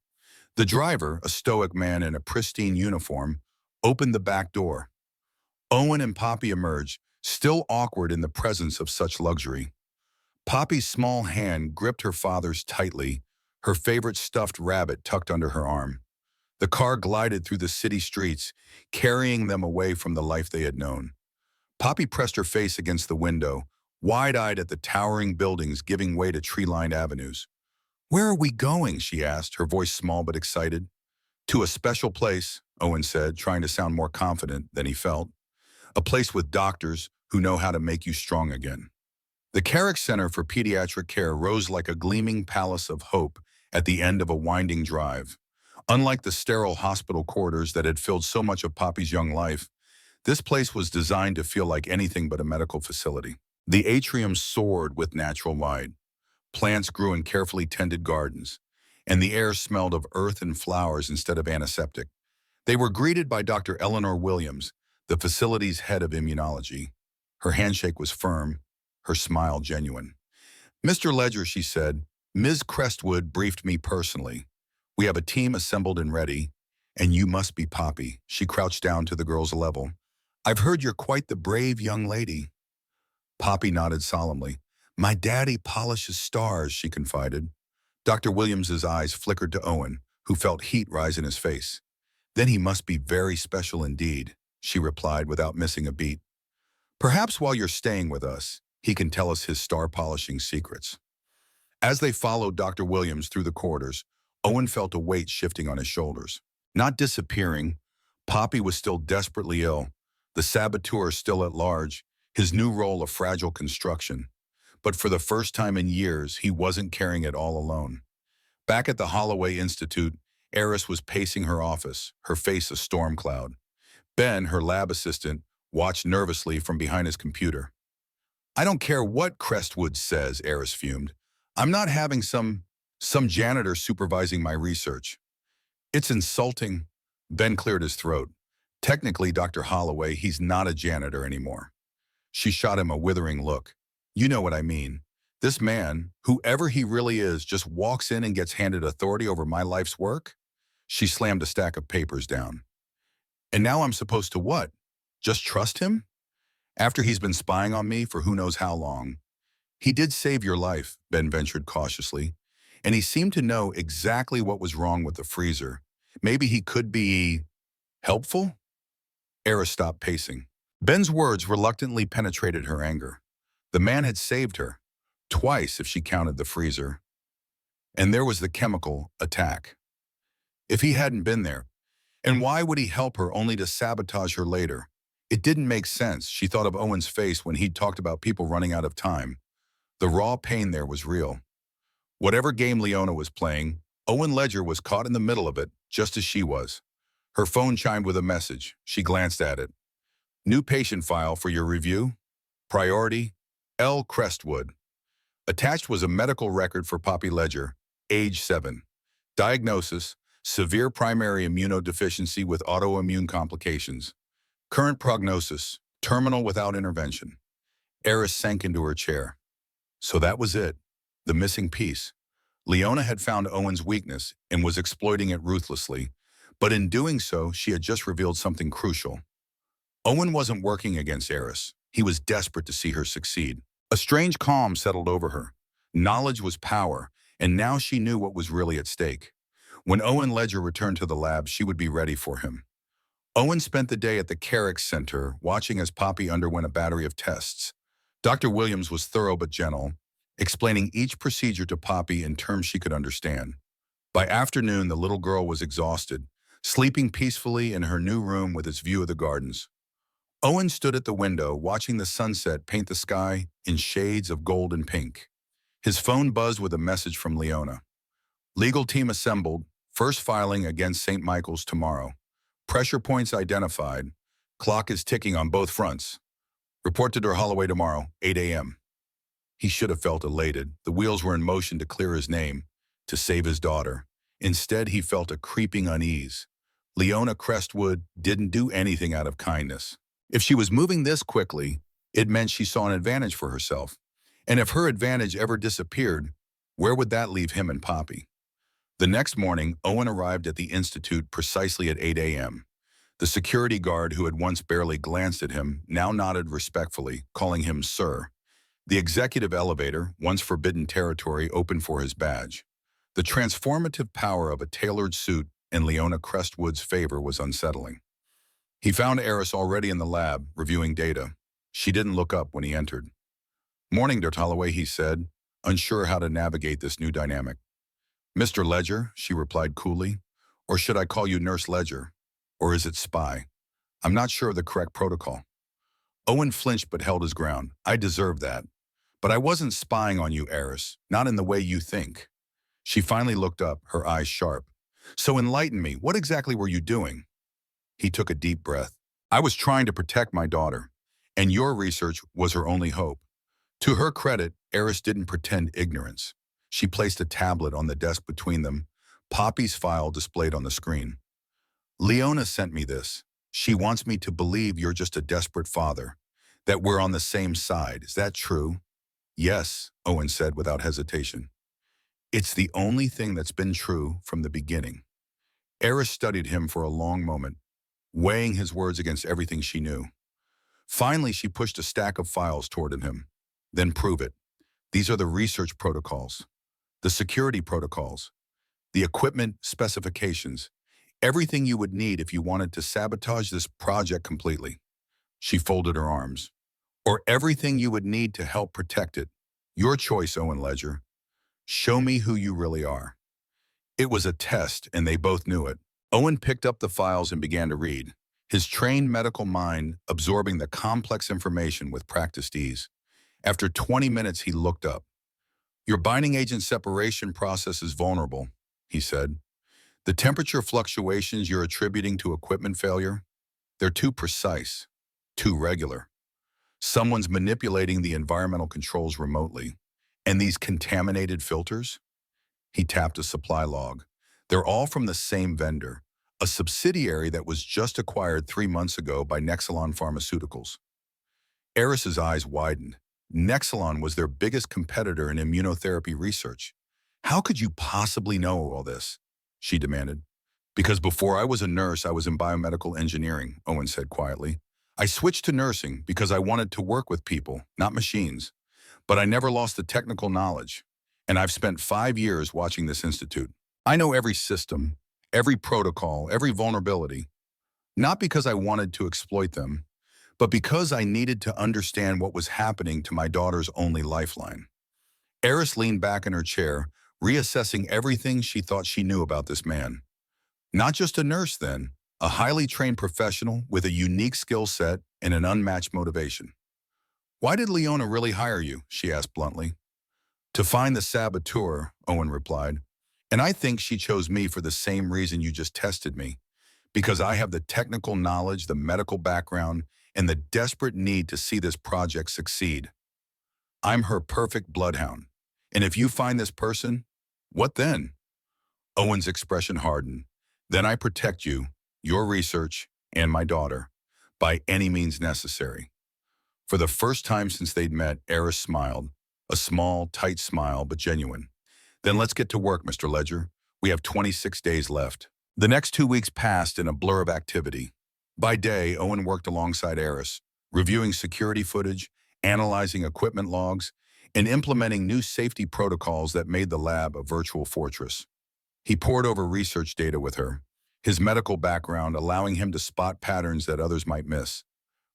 The driver, a stoic man in a pristine uniform, opened the back door. Owen and Poppy emerged, still awkward in the presence of such luxury. Poppy's small hand gripped her father's tightly, her favorite stuffed rabbit tucked under her arm. The car glided through the city streets, carrying them away from the life they had known. Poppy pressed her face against the window, wide-eyed at the towering buildings giving way to tree-lined avenues. Where are we going? She asked, her voice small but excited. To a special place, Owen said, trying to sound more confident than he felt. A place with doctors who know how to make you strong again. The Carrick Center for Pediatric Care rose like a gleaming palace of hope at the end of a winding drive. Unlike the sterile hospital corridors that had filled so much of Poppy's young life, this place was designed to feel like anything but a medical facility. The atrium soared with natural light. Plants grew in carefully tended gardens, and the air smelled of earth and flowers instead of antiseptic. They were greeted by Dr. Eleanor Williams, the facility's head of immunology. Her handshake was firm, her smile genuine. Mr. Ledger, she said, Ms. Crestwood briefed me personally. We have a team assembled and ready, and you must be Poppy. She crouched down to the girl's level. I've heard you're quite the brave young lady. Poppy nodded solemnly. My daddy polishes stars, she confided. Dr. Williams's eyes flickered to Owen, who felt heat rise in his face. Then he must be very special indeed, she replied without missing a beat. Perhaps while you're staying with us, he can tell us his star-polishing secrets. As they followed Dr. Williams through the corridors, Owen felt a weight shifting on his shoulders. Not disappearing, Poppy was still desperately ill, the saboteur still at large, his new role a fragile construction. But for the first time in years, he wasn't carrying it all alone. Back at the Holloway Institute, Eris was pacing her office, her face a storm cloud. Ben, her lab assistant, watched nervously from behind his computer. I don't care what Crestwood says, Eris fumed. I'm not having some janitor supervising my research. It's insulting. Ben cleared his throat. Technically, Dr. Holloway, he's not a janitor anymore. She shot him a withering look. You know what I mean. This man, whoever he really is, just walks in and gets handed authority over my life's work? She slammed a stack of papers down. And now I'm supposed to what? Just trust him? After he's been spying on me for who knows how long. He did save your life, Ben ventured cautiously, and he seemed to know exactly what was wrong with the freezer. Maybe he could be helpful? Eris stopped pacing. Ben's words reluctantly penetrated her anger. The man had saved her, twice if she counted the freezer. And there was the chemical attack. If he hadn't been there, and why would he help her only to sabotage her later? It didn't make sense. She thought of Owen's face when he'd talked about people running out of time. The raw pain there was real. Whatever game Leona was playing, Owen Ledger was caught in the middle of it, just as she was. Her phone chimed with a message. She glanced at it. New patient file for your review. Priority, L. Crestwood. Attached was a medical record for Poppy Ledger, age 7. Diagnosis, severe primary immunodeficiency with autoimmune complications. Current prognosis, terminal without intervention. Eris sank into her chair. So that was it, the missing piece. Leona had found Owen's weakness and was exploiting it ruthlessly, but in doing so, she had just revealed something crucial. Owen wasn't working against Eris. He was desperate to see her succeed. A strange calm settled over her. Knowledge was power, and now she knew what was really at stake. When Owen Ledger returned to the lab, she would be ready for him. Owen spent the day at the Carrick Center, watching as Poppy underwent a battery of tests. Dr. Williams was thorough but gentle, explaining each procedure to Poppy in terms she could understand. By afternoon, the little girl was exhausted, sleeping peacefully in her new room with its view of the gardens. Owen stood at the window, watching the sunset paint the sky in shades of gold and pink. His phone buzzed with a message from Leona. Legal team assembled, first filing against St. Michael's tomorrow. Pressure points identified. Clock is ticking on both fronts. Report to Holloway tomorrow, 8 a.m. He should have felt elated. The wheels were in motion to clear his name, to save his daughter. Instead, he felt a creeping unease. Leona Crestwood didn't do anything out of kindness. If she was moving this quickly, it meant she saw an advantage for herself. And if her advantage ever disappeared, where would that leave him and Poppy? The next morning, Owen arrived at the Institute precisely at 8 a.m. The security guard who had once barely glanced at him now nodded respectfully, calling him sir. The executive elevator, once forbidden territory, opened for his badge. The transformative power of a tailored suit in Leona Crestwood's favor was unsettling. He found Eris already in the lab, reviewing data. She didn't look up when he entered. "Morning, Dr. Holloway," he said, unsure how to navigate this new dynamic. "Mr. Ledger," she replied coolly. "Or should I call you Nurse Ledger? Or is it Spy? I'm not sure of the correct protocol." Owen flinched but held his ground. "I deserve that. But I wasn't spying on you, Eris, not in the way you think." She finally looked up, her eyes sharp. "So enlighten me, what exactly were you doing?" He took a deep breath. "I was trying to protect my daughter, and your research was her only hope." To her credit, Eris didn't pretend ignorance. She placed a tablet on the desk between them, Poppy's file displayed on the screen. "Leona sent me this. She wants me to believe you're just a desperate father, that we're on the same side. Is that true?" "Yes," Owen said without hesitation. "It's the only thing that's been true from the beginning." Eris studied him for a long moment, weighing his words against everything she knew. Finally, she pushed a stack of files toward him. "Then prove it. These are the research protocols, the security protocols, the equipment specifications, everything you would need if you wanted to sabotage this project completely." She folded her arms. "Or everything you would need to help protect it. Your choice, Owen Ledger. Show me who you really are." It was a test, and they both knew it. Owen picked up the files and began to read, his trained medical mind absorbing the complex information with practiced ease. After 20 minutes, he looked up. "Your binding agent separation process is vulnerable," he said. "The temperature fluctuations you're attributing to equipment failure, they're too precise, too regular. Someone's manipulating the environmental controls remotely. And these contaminated filters?" He tapped a supply log. "They're all from the same vendor, a subsidiary that was just acquired 3 months ago by Nexelon Pharmaceuticals." Eris's eyes widened. Nexelon was their biggest competitor in immunotherapy research. "How could you possibly know all this?" she demanded. "Because before I was a nurse, I was in biomedical engineering," Owen said quietly. "I switched to nursing because I wanted to work with people, not machines. But I never lost the technical knowledge. And I've spent 5 years watching this institute. I know every system, every protocol, every vulnerability. Not because I wanted to exploit them, but because I needed to understand what was happening to my daughter's only lifeline." Eris leaned back in her chair, reassessing everything she thought she knew about this man. Not just a nurse then, a highly trained professional with a unique skill set and an unmatched motivation. "Why did Leona really hire you?" she asked bluntly. "To find the saboteur," Owen replied. "And I think she chose me for the same reason you just tested me. Because I have the technical knowledge, the medical background, and the desperate need to see this project succeed. I'm her perfect bloodhound. And if you find this person, what then?" Owen's expression hardened. "Then I protect you, your research, and my daughter, by any means necessary." For the first time since they'd met, Eris smiled. A small, tight smile, but genuine. "Then let's get to work, Mr. Ledger. We have 26 days left." The next 2 weeks passed in a blur of activity. By day, Owen worked alongside Eris, reviewing security footage, analyzing equipment logs, and implementing new safety protocols that made the lab a virtual fortress. He pored over research data with her, his medical background allowing him to spot patterns that others might miss.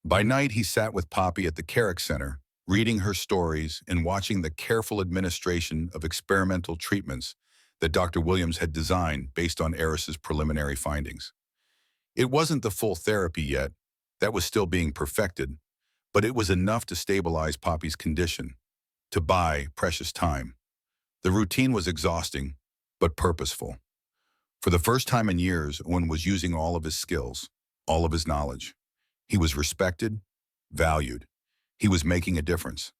By night, he sat with Poppy at the Carrick Center, reading her stories and watching the careful administration of experimental treatments that Dr. Williams had designed based on Eris's preliminary findings. It wasn't the full therapy yet. that was still being perfected, but it was enough to stabilize Poppy's condition, to buy precious time. The routine was exhausting, but purposeful. For the first time in years, Owen was using all of his skills, all of his knowledge. He was respected, valued. He was making a difference.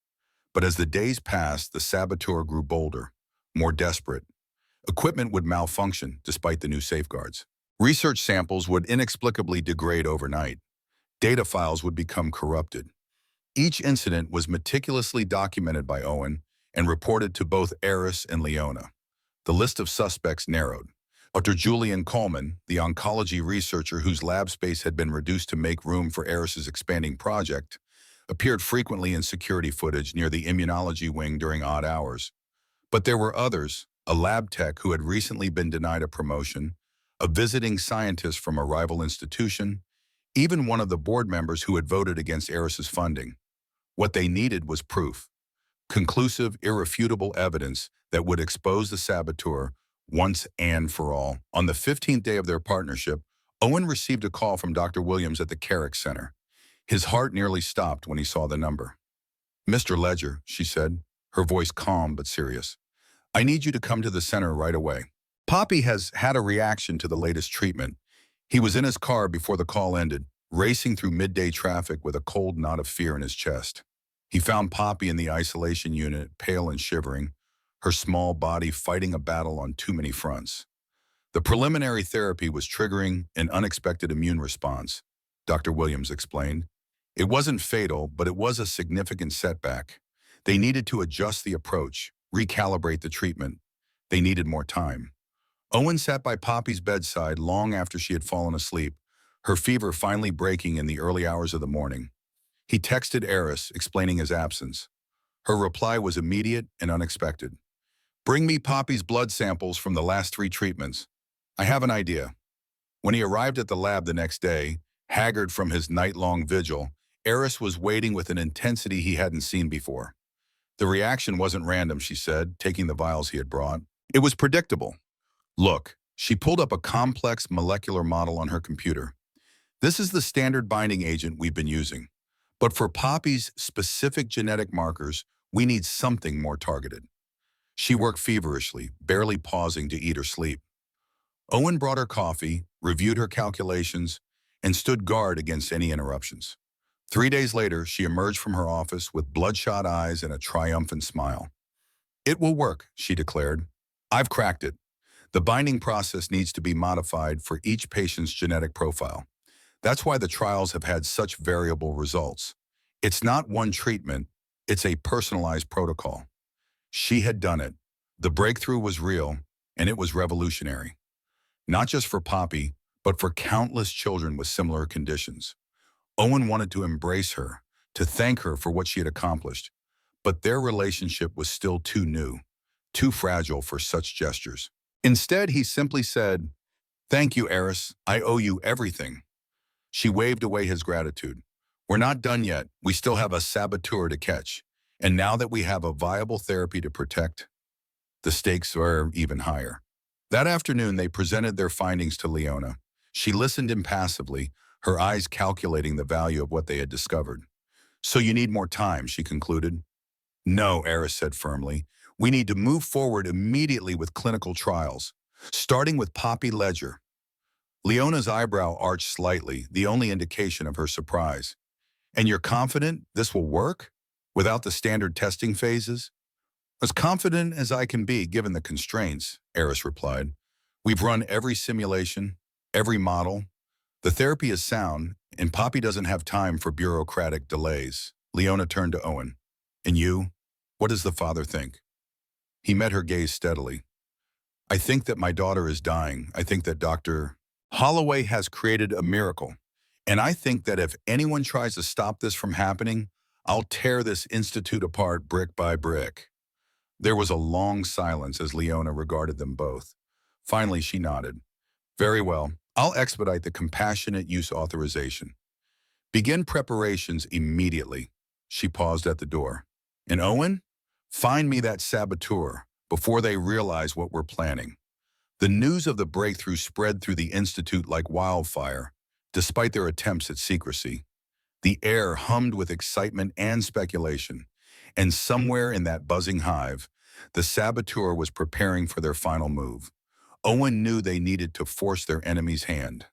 But as the days passed, the saboteur grew bolder, more desperate. Equipment would malfunction despite the new safeguards. Research samples would inexplicably degrade overnight. Data files would become corrupted. Each incident was meticulously documented by Owen and reported to both Eris and Leona. The list of suspects narrowed. Dr. Julian Coleman, the oncology researcher whose lab space had been reduced to make room for Eris's expanding project, appeared frequently in security footage near the immunology wing during odd hours. But there were others, a lab tech who had recently been denied a promotion, a visiting scientist from a rival institution, even one of the board members who had voted against Eris's funding. What they needed was proof, conclusive, irrefutable evidence that would expose the saboteur once and for all. On the 15th day of their partnership, Owen received a call from Dr. Williams at the Carrick Center. His heart nearly stopped when he saw the number. "Mr. Ledger," she said, her voice calm but serious, "I need you to come to the center right away. Poppy has had a reaction to the latest treatment." He was in his car before the call ended, racing through midday traffic with a cold knot of fear in his chest. He found Poppy in the isolation unit, pale and shivering, her small body fighting a battle on too many fronts. The preliminary therapy was triggering an unexpected immune response, Dr. Williams explained. It wasn't fatal, but it was a significant setback. They needed to adjust the approach, recalibrate the treatment. They needed more time. Owen sat by Poppy's bedside long after she had fallen asleep, her fever finally breaking in the early hours of the morning. He texted Eris, explaining his absence. Her reply was immediate and unexpected. "Bring me Poppy's blood samples from the last 3 treatments. I have an idea." When he arrived at the lab the next day, haggard from his night-long vigil, Eris was waiting with an intensity he hadn't seen before. The reaction wasn't random, she said, taking the vials he had brought. It was predictable. "Look," she pulled up a complex molecular model on her computer. "This is the standard binding agent we've been using. But for Poppy's specific genetic markers, we need something more targeted." She worked feverishly, barely pausing to eat or sleep. Owen brought her coffee, reviewed her calculations, and stood guard against any interruptions. 3 days later, she emerged from her office with bloodshot eyes and a triumphant smile. "It will work," she declared. "I've cracked it. The binding process needs to be modified for each patient's genetic profile. That's why the trials have had such variable results. It's not one treatment, it's a personalized protocol." She had done it. The breakthrough was real, and it was revolutionary. Not just for Poppy, but for countless children with similar conditions. Owen wanted to embrace her, to thank her for what she had accomplished, but their relationship was still too new, too fragile for such gestures. Instead, he simply said, "Thank you, Eris. I owe you everything." She waved away his gratitude. "We're not done yet. We still have a saboteur to catch. And now that we have a viable therapy to protect, the stakes are even higher." That afternoon, they presented their findings to Leona. She listened impassively, her eyes calculating the value of what they had discovered. "So you need more time," she concluded. "No," Eris said firmly. "We need to move forward immediately with clinical trials, starting with Poppy Ledger." Leona's eyebrow arched slightly, the only indication of her surprise. "And you're confident this will work? Without the standard testing phases?" "As confident as I can be, given the constraints," Eris replied. "We've run every simulation, every model. The therapy is sound, and Poppy doesn't have time for bureaucratic delays." Leona turned to Owen. "And you? What does the father think?" He met her gaze steadily. "I think that my daughter is dying. I think that Dr. Holloway has created a miracle. And I think that if anyone tries to stop this from happening, I'll tear this institute apart brick by brick." There was a long silence as Leona regarded them both. Finally, she nodded. "Very well. I'll expedite the compassionate use authorization. Begin preparations immediately." She paused at the door. "And Owen, find me that saboteur before they realize what we're planning." The news of the breakthrough spread through the institute like wildfire, despite their attempts at secrecy. The air hummed with excitement and speculation, and somewhere in that buzzing hive, the saboteur was preparing for their final move. Owen knew they needed to force their enemy's hand.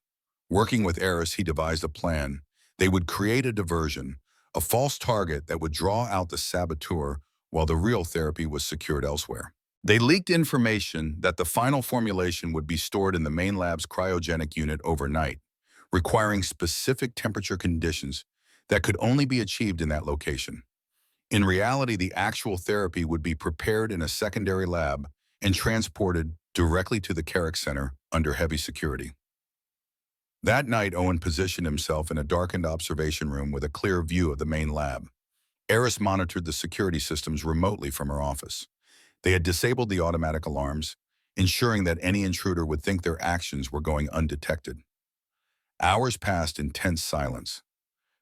Working with Eris, he devised a plan. They would create a diversion, a false target that would draw out the saboteur while the real therapy was secured elsewhere. They leaked information that the final formulation would be stored in the main lab's cryogenic unit overnight, requiring specific temperature conditions that could only be achieved in that location. In reality, the actual therapy would be prepared in a secondary lab and transported directly to the Carrick Center under heavy security. That night, Owen positioned himself in a darkened observation room with a clear view of the main lab. Eris monitored the security systems remotely from her office. They had disabled the automatic alarms, ensuring that any intruder would think their actions were going undetected. Hours passed in tense silence.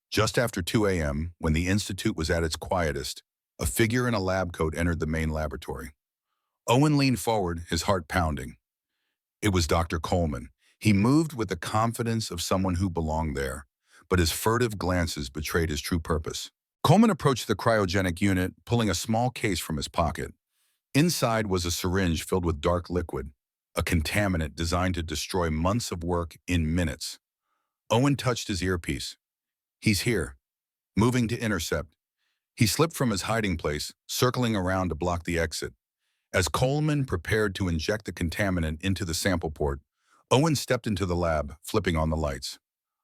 Just after 2 a.m., when the Institute was at its quietest, a figure in a lab coat entered the main laboratory. Owen leaned forward, his heart pounding. It was Dr. Coleman. He moved with the confidence of someone who belonged there, but his furtive glances betrayed his true purpose. Coleman approached the cryogenic unit, pulling a small case from his pocket. Inside was a syringe filled with dark liquid, a contaminant designed to destroy months of work in minutes. Owen touched his earpiece. He's here, moving to intercept. He slipped from his hiding place, circling around to block the exit. As Coleman prepared to inject the contaminant into the sample port, Owen stepped into the lab, flipping on the lights.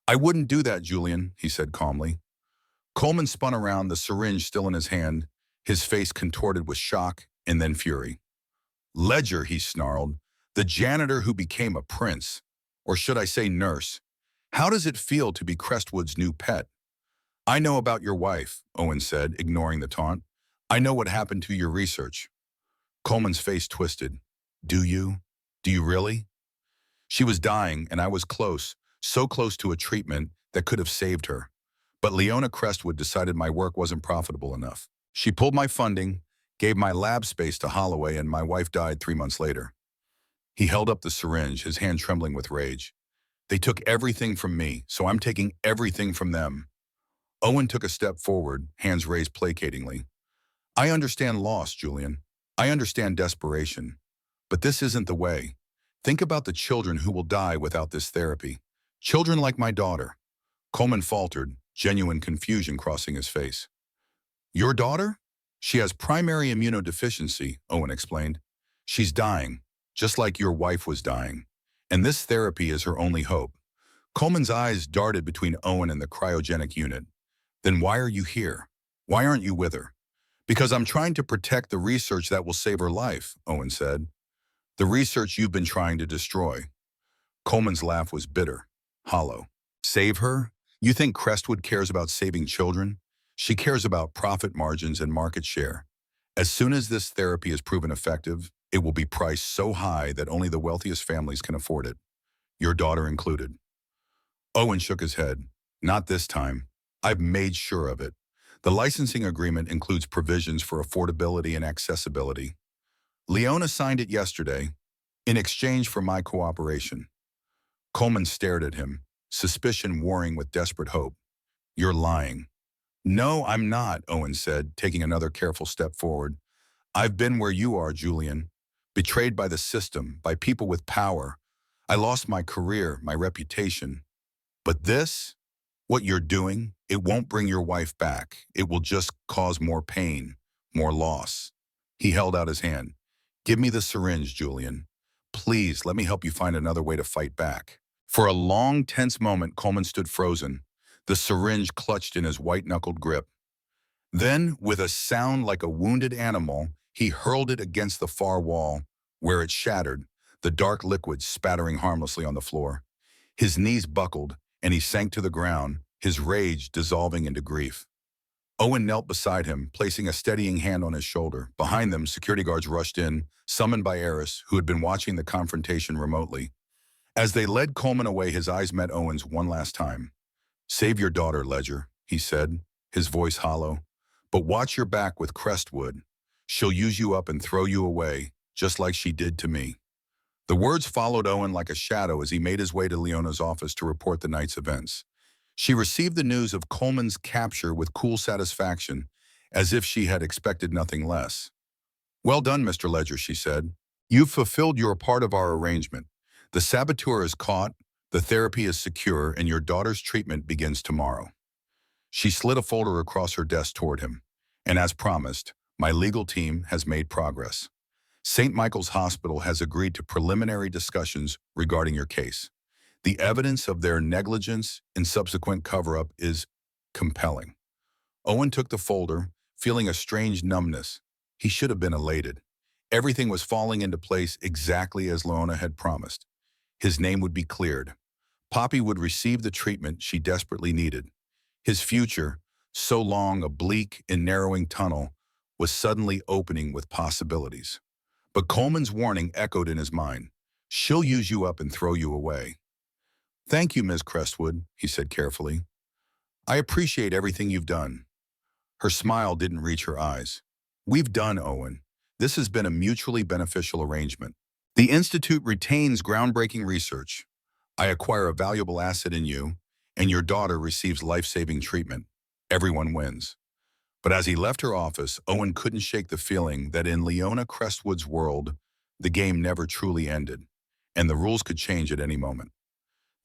"I wouldn't do that, Julian," he said calmly. Coleman spun around, the syringe still in his hand, his face contorted with shock and then fury. "Ledger," he snarled, "the janitor who became a prince, or should I say nurse. How does it feel to be Crestwood's new pet?" "I know about your wife," Owen said, ignoring the taunt. "I know what happened to your research." Coleman's face twisted. "Do you? Do you really?" "She was dying, and I was close, so close to a treatment that could have saved her. But Leona Crestwood decided my work wasn't profitable enough. She pulled my funding, gave my lab space to Holloway, and my wife died 3 months later." He held up the syringe, his hand trembling with rage. "They took everything from me, so I'm taking everything from them." Owen took a step forward, hands raised placatingly. "I understand loss, Julian. I understand desperation. But this isn't the way. Think about the children who will die without this therapy. Children like my daughter." Coleman faltered, genuine confusion crossing his face. "Your daughter? She has primary immunodeficiency," Owen explained. "She's dying, just like your wife was dying. And this therapy is her only hope." Coleman's eyes darted between Owen and the cryogenic unit. "Then why are you here? Why aren't you with her?" "Because I'm trying to protect the research that will save her life," Owen said. "The research you've been trying to destroy." Coleman's laugh was bitter, hollow. "Save her? You think Crestwood cares about saving children? She cares about profit margins and market share. As soon as this therapy is proven effective, it will be priced so high that only the wealthiest families can afford it, your daughter included." Owen shook his head. "Not this time. I've made sure of it. The licensing agreement includes provisions for affordability and accessibility. Leona signed it yesterday, in exchange for my cooperation." Coleman stared at him, suspicion warring with desperate hope. "You're lying." "No, I'm not," Owen said, taking another careful step forward. "I've been where you are, Julian. Betrayed by the system, by people with power. I lost my career, my reputation. But this, what you're doing, it won't bring your wife back. It will just cause more pain, more loss." He held out his hand. "Give me the syringe, Julian. Please, let me help you find another way to fight back." For a long, tense moment, Coleman stood frozen, the syringe clutched in his white-knuckled grip. Then, with a sound like a wounded animal, he hurled it against the far wall, where it shattered, the dark liquid spattering harmlessly on the floor. His knees buckled, and he sank to the ground, his rage dissolving into grief. Owen knelt beside him, placing a steadying hand on his shoulder. Behind them, security guards rushed in, summoned by Eris, who had been watching the confrontation remotely. As they led Coleman away, his eyes met Owen's one last time. "Save your daughter, Ledger," he said, his voice hollow. "But watch your back with Crestwood. She'll use you up and throw you away, just like she did to me." The words followed Owen like a shadow as he made his way to Leona's office to report the night's events. She received the news of Coleman's capture with cool satisfaction, as if she had expected nothing less. "Well done, Mr. Ledger," she said. "You've fulfilled your part of our arrangement. The saboteur is caught, the therapy is secure, and your daughter's treatment begins tomorrow." She slid a folder across her desk toward him. "And as promised, my legal team has made progress. St. Michael's Hospital has agreed to preliminary discussions regarding your case. The evidence of their negligence and subsequent cover-up is compelling." Owen took the folder, feeling a strange numbness. He should have been elated. Everything was falling into place exactly as Leona had promised. His name would be cleared. Poppy would receive the treatment she desperately needed. His future, so long a bleak and narrowing tunnel, was suddenly opening with possibilities. But Coleman's warning echoed in his mind. "She'll use you up and throw you away." "Thank you, Ms. Crestwood," he said carefully. "I appreciate everything you've done." Her smile didn't reach her eyes. "We've done, Owen. This has been a mutually beneficial arrangement. The Institute retains groundbreaking research. I acquire a valuable asset in you, and your daughter receives life-saving treatment. Everyone wins." But as he left her office, Owen couldn't shake the feeling that in Leona Crestwood's world, the game never truly ended, and the rules could change at any moment.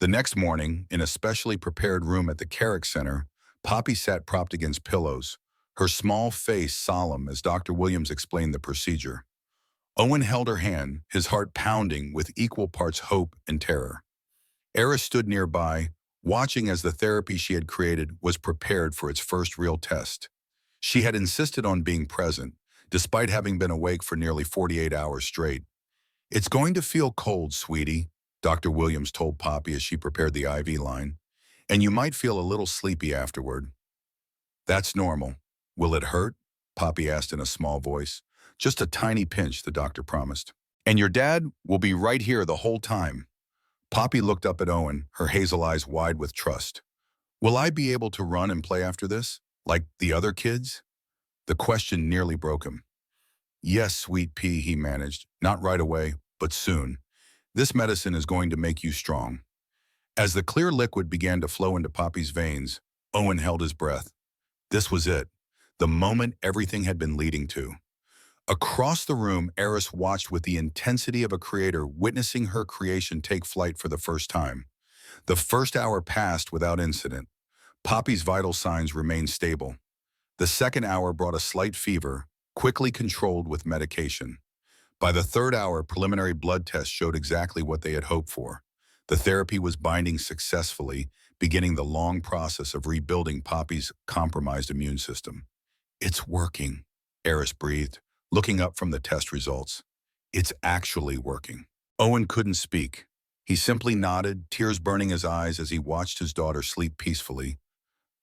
The next morning, in a specially prepared room at the Carrick Center, Poppy sat propped against pillows, her small face solemn as Dr. Williams explained the procedure. Owen held her hand, his heart pounding with equal parts hope and terror. Eris stood nearby, watching as the therapy she had created was prepared for its first real test. She had insisted on being present, despite having been awake for nearly 48 hours straight. "It's going to feel cold, sweetie," Dr. Williams told Poppy as she prepared the IV line, "and you might feel a little sleepy afterward." "That's normal. Will it hurt?" Poppy asked in a small voice. "Just a tiny pinch," the doctor promised. "And your dad will be right here the whole time." Poppy looked up at Owen, her hazel eyes wide with trust. "Will I be able to run and play after this, like the other kids?" The question nearly broke him. "Yes, sweet pea," he managed. "Not right away, but soon. This medicine is going to make you strong." As the clear liquid began to flow into Poppy's veins, Owen held his breath. This was it, the moment everything had been leading to. Across the room, Eris watched with the intensity of a creator witnessing her creation take flight for the first time. The first hour passed without incident. Poppy's vital signs remained stable. The second hour brought a slight fever, quickly controlled with medication. By the third hour, preliminary blood tests showed exactly what they had hoped for. The therapy was binding successfully, beginning the long process of rebuilding Poppy's compromised immune system. "It's working," Eris breathed, looking up from the test results. "It's actually working." Owen couldn't speak. He simply nodded, tears burning his eyes as he watched his daughter sleep peacefully,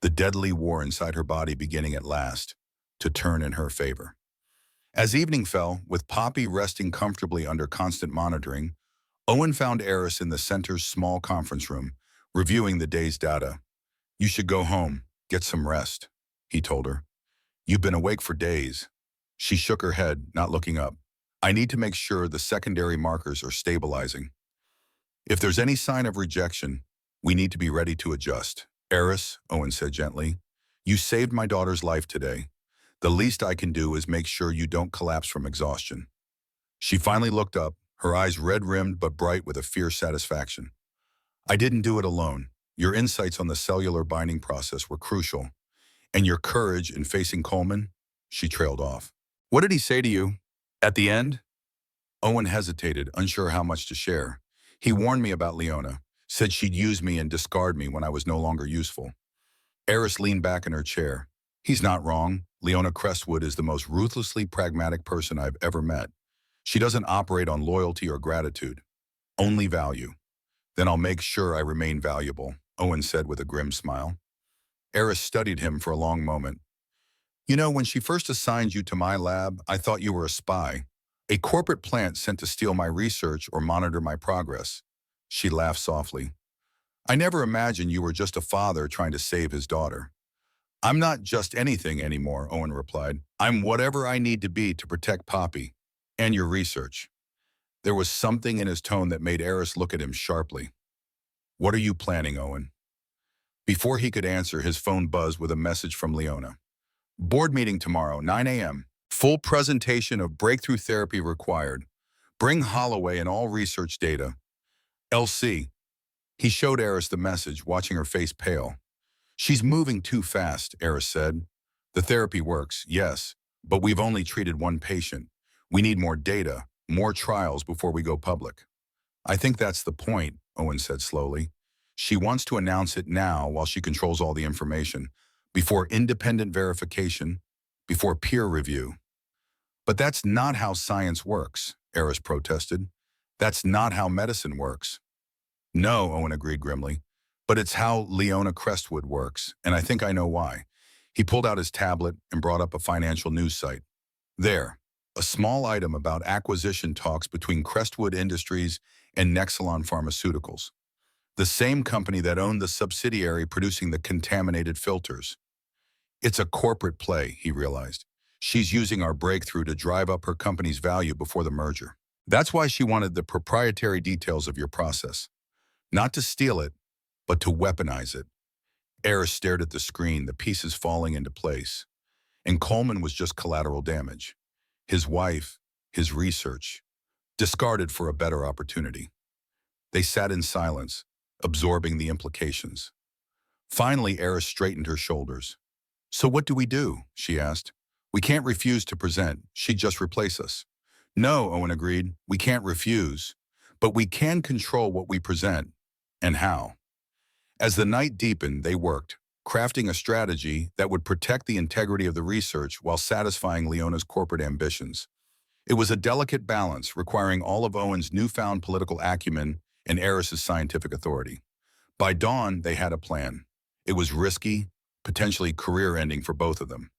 the deadly war inside her body beginning at last to turn in her favor. As evening fell, with Poppy resting comfortably under constant monitoring, Owen found Eris in the center's small conference room, reviewing the day's data. "You should go home, get some rest," he told her. "You've been awake for days." She shook her head, not looking up. "I need to make sure the secondary markers are stabilizing. If there's any sign of rejection, we need to be ready to adjust." "Eris," Owen said gently, "you saved my daughter's life today. The least I can do is make sure you don't collapse from exhaustion." She finally looked up, her eyes red-rimmed but bright with a fierce satisfaction. "I didn't do it alone. Your insights on the cellular binding process were crucial. And your courage in facing Coleman," she trailed off. "What did he say to you? At the end?" Owen hesitated, unsure how much to share. "He warned me about Leona, said she'd use me and discard me when I was no longer useful." Eris leaned back in her chair. "He's not wrong. Leona Crestwood is the most ruthlessly pragmatic person I've ever met. She doesn't operate on loyalty or gratitude, only value." "Then I'll make sure I remain valuable," Owen said with a grim smile. Eris studied him for a long moment. "You know, when she first assigned you to my lab, I thought you were a spy, a corporate plant sent to steal my research or monitor my progress." She laughed softly. "I never imagined you were just a father trying to save his daughter." "I'm not just anything anymore," Owen replied. "I'm whatever I need to be to protect Poppy and your research." There was something in his tone that made Eris look at him sharply. "What are you planning, Owen?" Before he could answer, his phone buzzed with a message from Leona. Board meeting tomorrow, 9 a.m. Full presentation of breakthrough therapy required. Bring Holloway and all research data. LC. He showed Eris the message, watching her face pale. She's moving too fast, Eris said. The therapy works, yes, but we've only treated one patient. We need more data, more trials before we go public. I think that's the point, Owen said slowly. She wants to announce it now while she controls all the information, before independent verification, before peer review. But that's not how science works, Eris protested. That's not how medicine works. No, Owen agreed grimly, but it's how Leona Crestwood works, and I think I know why. He pulled out his tablet and brought up a financial news site. There, a small item about acquisition talks between Crestwood Industries and Nexelon Pharmaceuticals, the same company that owned the subsidiary producing the contaminated filters. It's a corporate play, he realized. She's using our breakthrough to drive up her company's value before the merger. That's why she wanted the proprietary details of your process. Not to steal it, but to weaponize it. Eris stared at the screen, the pieces falling into place. And Coleman was just collateral damage. His wife, his research, discarded for a better opportunity. They sat in silence, absorbing the implications. Finally, Eris straightened her shoulders. So what do we do? She asked. We can't refuse to present. She'd just replace us. No, Owen agreed. We can't refuse. But we can control what we present. And how? As the night deepened, they worked, crafting a strategy that would protect the integrity of the research while satisfying Leona's corporate ambitions. It was a delicate balance, requiring all of Owen's newfound political acumen and Eris's scientific authority. By dawn, they had a plan. It was risky, potentially career-ending for both of them.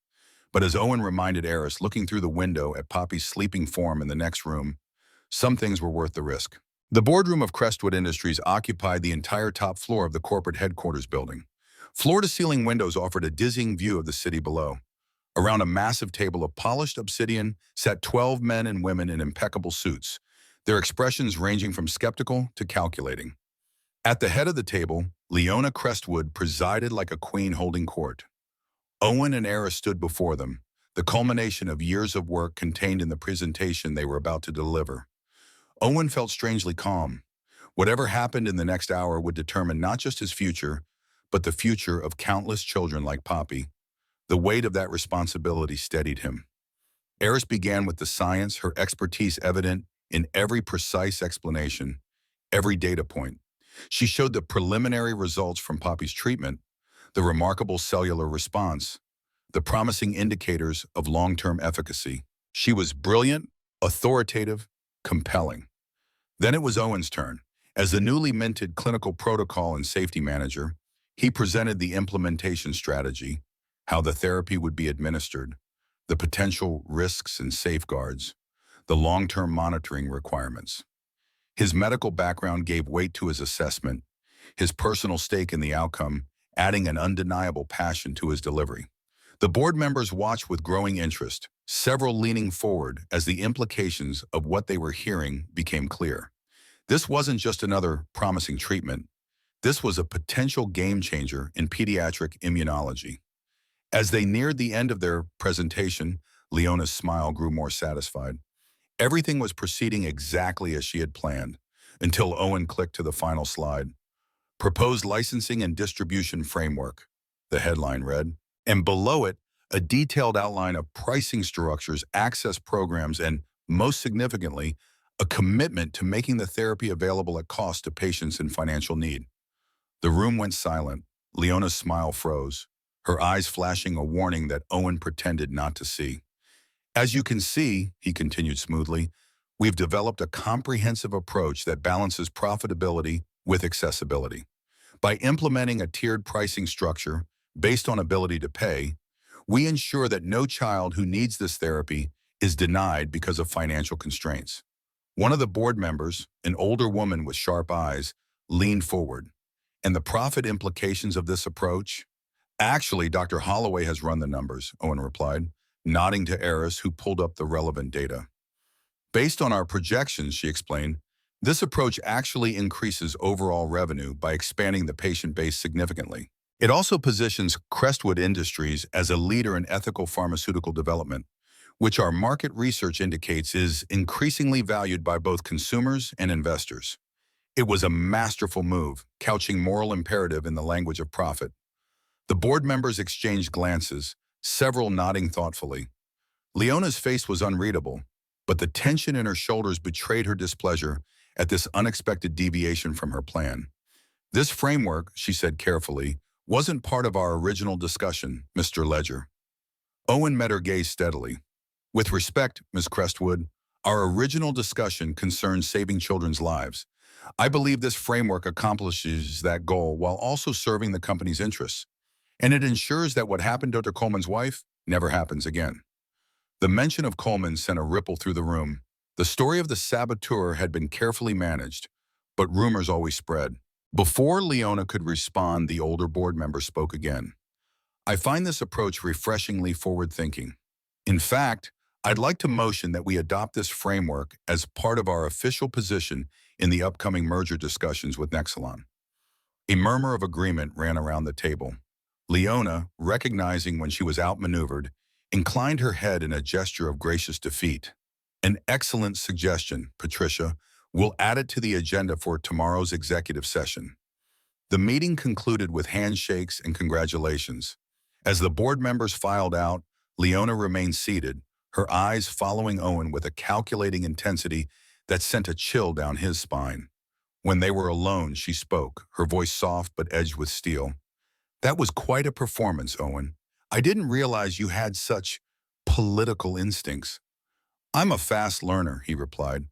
But as Owen reminded Eris, looking through the window at Poppy's sleeping form in the next room, some things were worth the risk. The boardroom of Crestwood Industries occupied the entire top floor of the corporate headquarters building. Floor-to-ceiling windows offered a dizzying view of the city below. Around a massive table of polished obsidian sat 12 men and women in impeccable suits, their expressions ranging from skeptical to calculating. At the head of the table, Leona Crestwood presided like a queen holding court. Owen and Eris stood before them, the culmination of years of work contained in the presentation they were about to deliver. Owen felt strangely calm. Whatever happened in the next hour would determine not just his future, but the future of countless children like Poppy. The weight of that responsibility steadied him. Eris began with the science, her expertise evident in every precise explanation, every data point. She showed the preliminary results from Poppy's treatment, the remarkable cellular response, the promising indicators of long-term efficacy. She was brilliant, authoritative, compelling. Then it was Owen's turn. As the newly minted clinical protocol and safety manager, he presented the implementation strategy, how the therapy would be administered, the potential risks and safeguards, the long-term monitoring requirements. His medical background gave weight to his assessment, his personal stake in the outcome, adding an undeniable passion to his delivery. The board members watched with growing interest, several leaning forward as the implications of what they were hearing became clear. This wasn't just another promising treatment. This was a potential game changer in pediatric immunology. As they neared the end of their presentation, Leona's smile grew more satisfied. Everything was proceeding exactly as she had planned, until Owen clicked to the final slide. Proposed licensing and distribution framework, the headline read, and below it, a detailed outline of pricing structures, access programs, and, most significantly, a commitment to making the therapy available at cost to patients in financial need. The room went silent. Leona's smile froze, her eyes flashing a warning that Owen pretended not to see. As you can see, he continued smoothly, we've developed a comprehensive approach that balances profitability with accessibility. By implementing a tiered pricing structure based on ability to pay, we ensure that no child who needs this therapy is denied because of financial constraints. One of the board members, an older woman with sharp eyes, leaned forward. And the profit implications of this approach? Actually, Dr. Holloway has run the numbers, Owen replied, nodding to Eris, who pulled up the relevant data. Based on our projections, she explained, this approach actually increases overall revenue by expanding the patient base significantly. It also positions Crestwood Industries as a leader in ethical pharmaceutical development, which our market research indicates is increasingly valued by both consumers and investors. It was a masterful move, couching moral imperative in the language of profit. The board members exchanged glances, several nodding thoughtfully. Leona's face was unreadable, but the tension in her shoulders betrayed her displeasure at this unexpected deviation from her plan. This framework, she said carefully, wasn't part of our original discussion, Mr. Ledger. Owen met her gaze steadily. With respect, Ms. Crestwood, our original discussion concerns saving children's lives. I believe this framework accomplishes that goal while also serving the company's interests, and it ensures that what happened to Dr. Coleman's wife never happens again. The mention of Coleman sent a ripple through the room. The story of the saboteur had been carefully managed, but rumors always spread. Before Leona could respond, the older board member spoke again. I find this approach refreshingly forward-thinking. In fact, I'd like to motion that we adopt this framework as part of our official position in the upcoming merger discussions with Nexelon. A murmur of agreement ran around the table. Leona, recognizing when she was outmaneuvered, inclined her head in a gesture of gracious defeat. An excellent suggestion, Patricia. We'll add it to the agenda for tomorrow's executive session. The meeting concluded with handshakes and congratulations. As the board members filed out, Leona remained seated, her eyes following Owen with a calculating intensity that sent a chill down his spine. When they were alone, she spoke, her voice soft but edged with steel. That was quite a performance, Owen. I didn't realize you had such political instincts. I'm a fast learner, he replied,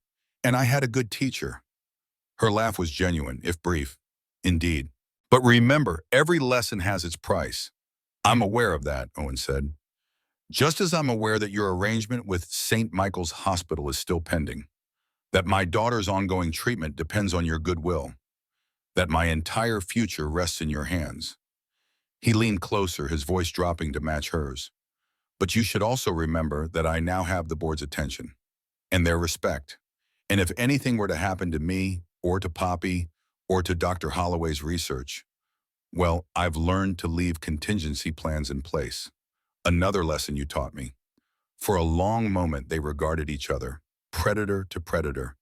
and I had a good teacher. Her laugh was genuine, if brief. Indeed. But remember, every lesson has its price. I'm aware of that, Owen said. Just as I'm aware that your arrangement with St. Michael's Hospital is still pending, that my daughter's ongoing treatment depends on your goodwill, that my entire future rests in your hands. He leaned closer, his voice dropping to match hers. But you should also remember that I now have the board's attention and their respect. And if anything were to happen to me or to Poppy or to Dr. Holloway's research, well, I've learned to leave contingency plans in place. Another lesson you taught me. For a long moment, they regarded each other, predator to predator,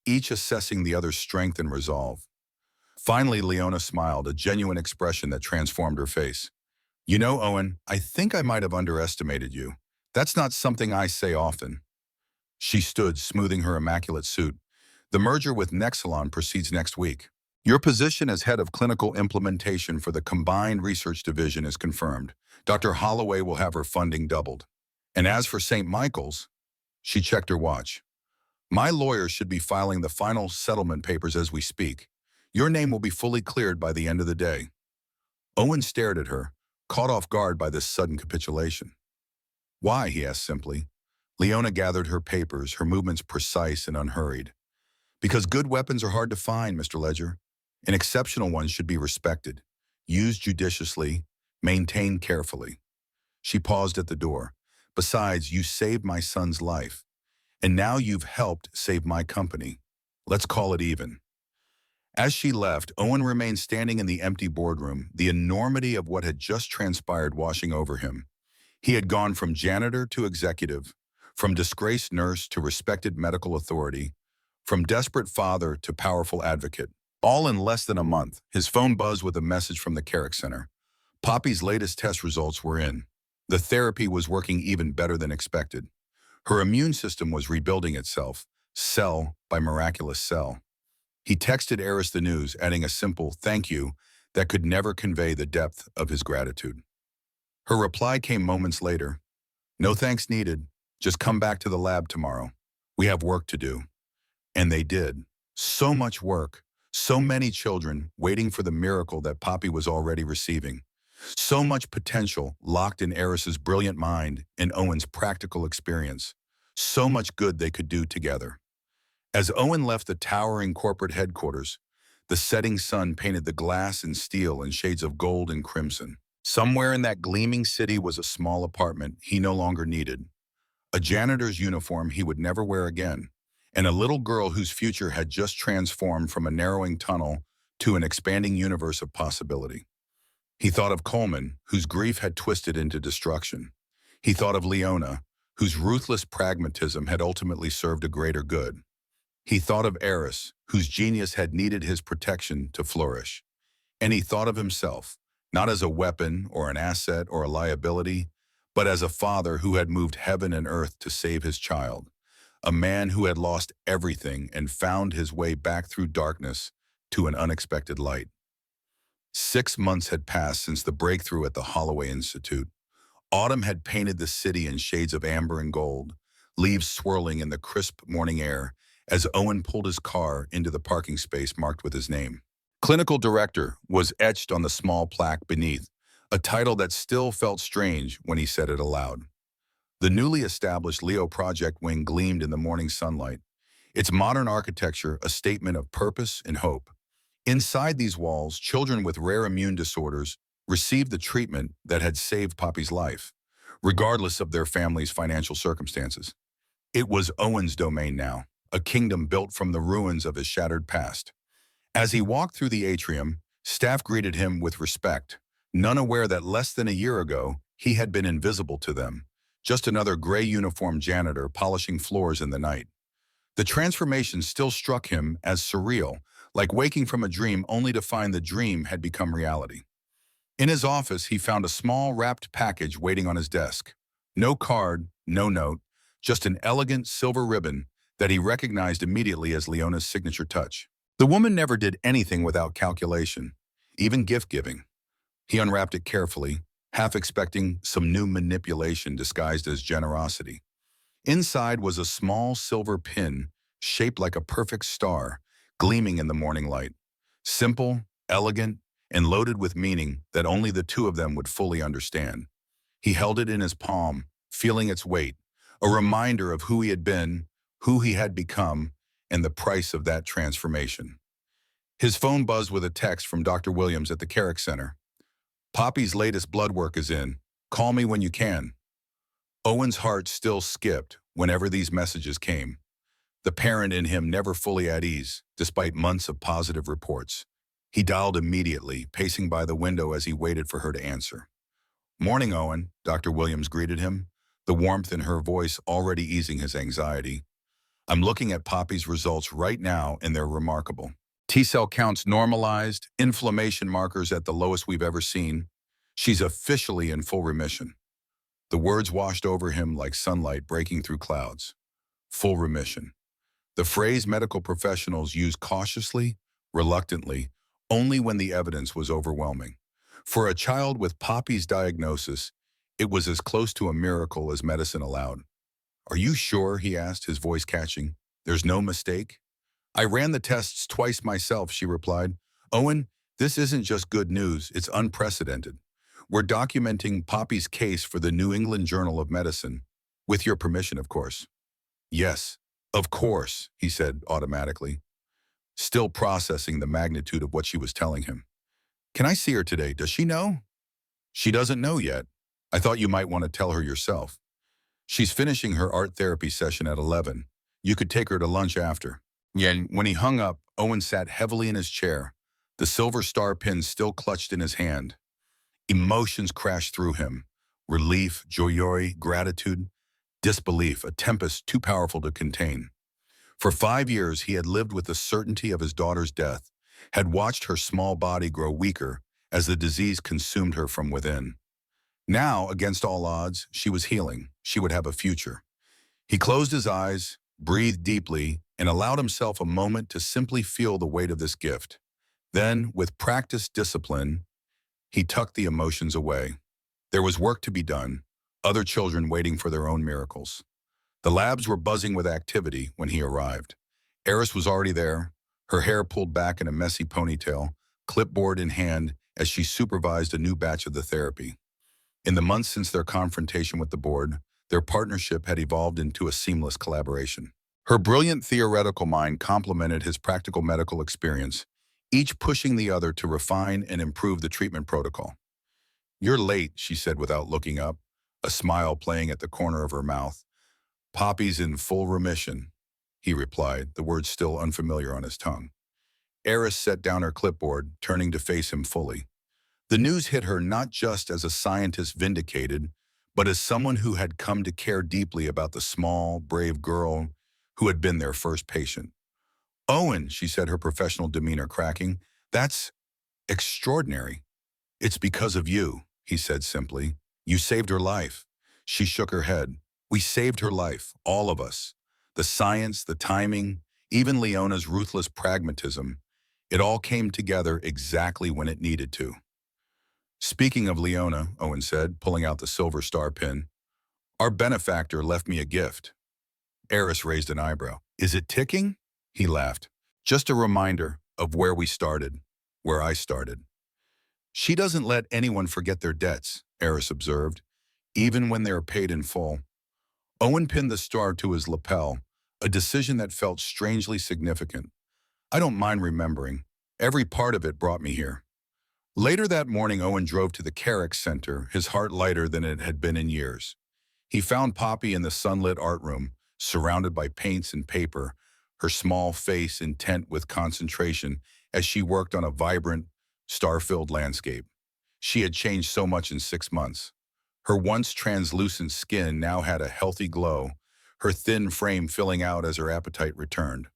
each assessing the other's strength and resolve. Finally, Leona smiled, a genuine expression that transformed her face. You know, Owen, I think I might have underestimated you. That's not something I say often. She stood, smoothing her immaculate suit. The merger with Nexelon proceeds next week. Your position as head of clinical implementation for the combined research division is confirmed. Dr. Holloway will have her funding doubled. And as for St. Michael's, she checked her watch. My lawyer should be filing the final settlement papers as we speak. Your name will be fully cleared by the end of the day. Owen stared at her, caught off guard by this sudden capitulation. Why, he asked simply. Leona gathered her papers, her movements precise and unhurried. Because good weapons are hard to find, Mr. Ledger, and exceptional ones should be respected, used judiciously, maintained carefully. She paused at the door. Besides, you saved my son's life, and now you've helped save my company. Let's call it even. As she left, Owen remained standing in the empty boardroom, the enormity of what had just transpired washing over him. He had gone from janitor to executive, from disgraced nurse to respected medical authority, from desperate father to powerful advocate. All in less than a month, his phone buzzed with a message from the Carrick Center. Poppy's latest test results were in. The therapy was working even better than expected. Her immune system was rebuilding itself, cell by miraculous cell. He texted Eris the news, adding a simple thank you that could never convey the depth of his gratitude. Her reply came moments later. No thanks needed. Just come back to the lab tomorrow. We have work to do. And they did. So much work. So many children waiting for the miracle that Poppy was already receiving. So much potential locked in Eris's brilliant mind and Owen's practical experience. So much good they could do together. As Owen left the towering corporate headquarters, the setting sun painted the glass and steel in shades of gold and crimson. Somewhere in that gleaming city was a small apartment he no longer needed, a janitor's uniform he would never wear again, and a little girl whose future had just transformed from a narrowing tunnel to an expanding universe of possibility. He thought of Coleman, whose grief had twisted into destruction. He thought of Leona, whose ruthless pragmatism had ultimately served a greater good. He thought of Eris, whose genius had needed his protection to flourish. And he thought of himself, not as a weapon or an asset or a liability, but as a father who had moved heaven and earth to save his child, a man who had lost everything and found his way back through darkness to an unexpected light. 6 months had passed since the breakthrough at the Holloway Institute. Autumn had painted the city in shades of amber and gold, leaves swirling in the crisp morning air as Owen pulled his car into the parking space marked with his name. Clinical Director was etched on the small plaque beneath, a title that still felt strange when he said it aloud. The newly established Leo Project wing gleamed in the morning sunlight, its modern architecture a statement of purpose and hope. Inside these walls, children with rare immune disorders received the treatment that had saved Poppy's life, regardless of their family's financial circumstances. It was Owen's domain now, a kingdom built from the ruins of his shattered past. As he walked through the atrium, staff greeted him with respect, none aware that less than a year ago, he had been invisible to them, just another gray uniformed janitor polishing floors in the night. The transformation still struck him as surreal, like waking from a dream only to find the dream had become reality. In his office, he found a small wrapped package waiting on his desk. No card, no note, just an elegant silver ribbon that he recognized immediately as Leona's signature touch. The woman never did anything without calculation, even gift-giving. He unwrapped it carefully, half expecting some new manipulation disguised as generosity. Inside was a small silver pin, shaped like a perfect star, gleaming in the morning light. Simple, elegant, and loaded with meaning that only the two of them would fully understand. He held it in his palm, feeling its weight, a reminder of who he had been, who he had become, and the price of that transformation. His phone buzzed with a text from Dr. Williams at the Carrick Center. "Poppy's latest blood work is in. Call me when you can." Owen's heart still skipped whenever these messages came. The parent in him never fully at ease, despite months of positive reports. He dialed immediately, pacing by the window as he waited for her to answer. "Morning, Owen," Dr. Williams greeted him, the warmth in her voice already easing his anxiety. "I'm looking at Poppy's results right now, and they're remarkable. T-cell counts normalized, inflammation markers at the lowest we've ever seen. She's officially in full remission." The words washed over him like sunlight breaking through clouds. Full remission. The phrase medical professionals use cautiously, reluctantly, only when the evidence was overwhelming. For a child with Poppy's diagnosis, it was as close to a miracle as medicine allowed. "Are you sure?" he asked, his voice catching. "There's no mistake?" "I ran the tests twice myself," she replied. "Owen, this isn't just good news, it's unprecedented. We're documenting Poppy's case for the New England Journal of Medicine. With your permission, of course." "Yes, of course," he said automatically, still processing the magnitude of what she was telling him. "Can I see her today? Does she know?" "She doesn't know yet. I thought you might want to tell her yourself. She's finishing her art therapy session at 11. You could take her to lunch after." Yeah, and when he hung up, Owen sat heavily in his chair, the silver star pin still clutched in his hand. Emotions crashed through him. Relief, joy, gratitude, disbelief, a tempest too powerful to contain. For 5 years, he had lived with the certainty of his daughter's death, had watched her small body grow weaker as the disease consumed her from within. Now, against all odds, she was healing. She would have a future. He closed his eyes, breathed deeply, and allowed himself a moment to simply feel the weight of this gift. Then, with practiced discipline, he tucked the emotions away. There was work to be done, other children waiting for their own miracles. The labs were buzzing with activity when he arrived. Eris was already there, her hair pulled back in a messy ponytail, clipboard in hand as she supervised a new batch of the therapy. In the months since their confrontation with the board, their partnership had evolved into a seamless collaboration. Her brilliant theoretical mind complemented his practical medical experience, each pushing the other to refine and improve the treatment protocol. "You're late," she said without looking up, a smile playing at the corner of her mouth. "Poppy's in full remission," he replied, the words still unfamiliar on his tongue. Eris set down her clipboard, turning to face him fully. The news hit her not just as a scientist vindicated, but as someone who had come to care deeply about the small, brave girl who had been their first patient. Owen, she said, her professional demeanor cracking, that's extraordinary. It's because of you, he said simply. You saved her life. She shook her head. We saved her life, all of us. The science, the timing, even Leona's ruthless pragmatism, it all came together exactly when it needed to. Speaking of Leona, Owen said, pulling out the silver star pin, our benefactor left me a gift. Eris raised an eyebrow. Is it ticking? He laughed. Just a reminder of where we started, where I started. She doesn't let anyone forget their debts, Eris observed, even when they are paid in full. Owen pinned the star to his lapel, a decision that felt strangely significant. I don't mind remembering. Every part of it brought me here. Later that morning, Owen drove to the Carrick Center, his heart lighter than it had been in years. He found Poppy in the sunlit art room, surrounded by paints and paper, her small face intent with concentration as she worked on a vibrant, star-filled landscape. She had changed so much in 6 months. Her once translucent skin now had a healthy glow, her thin frame filling out as her appetite returned.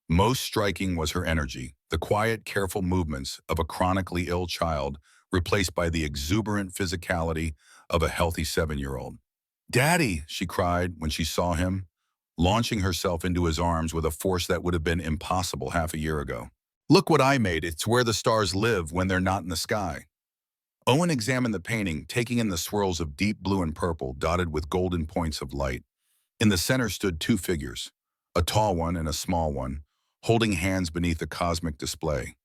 Most striking was her energy, the quiet, careful movements of a chronically ill child replaced by the exuberant physicality of a healthy 7-year-old. Daddy, she cried when she saw him, launching herself into his arms with a force that would have been impossible half a year ago. Look what I made. It's where the stars live when they're not in the sky. Owen examined the painting, taking in the swirls of deep blue and purple dotted with golden points of light. In the center stood two figures, a tall one and a small one, holding hands beneath a cosmic display.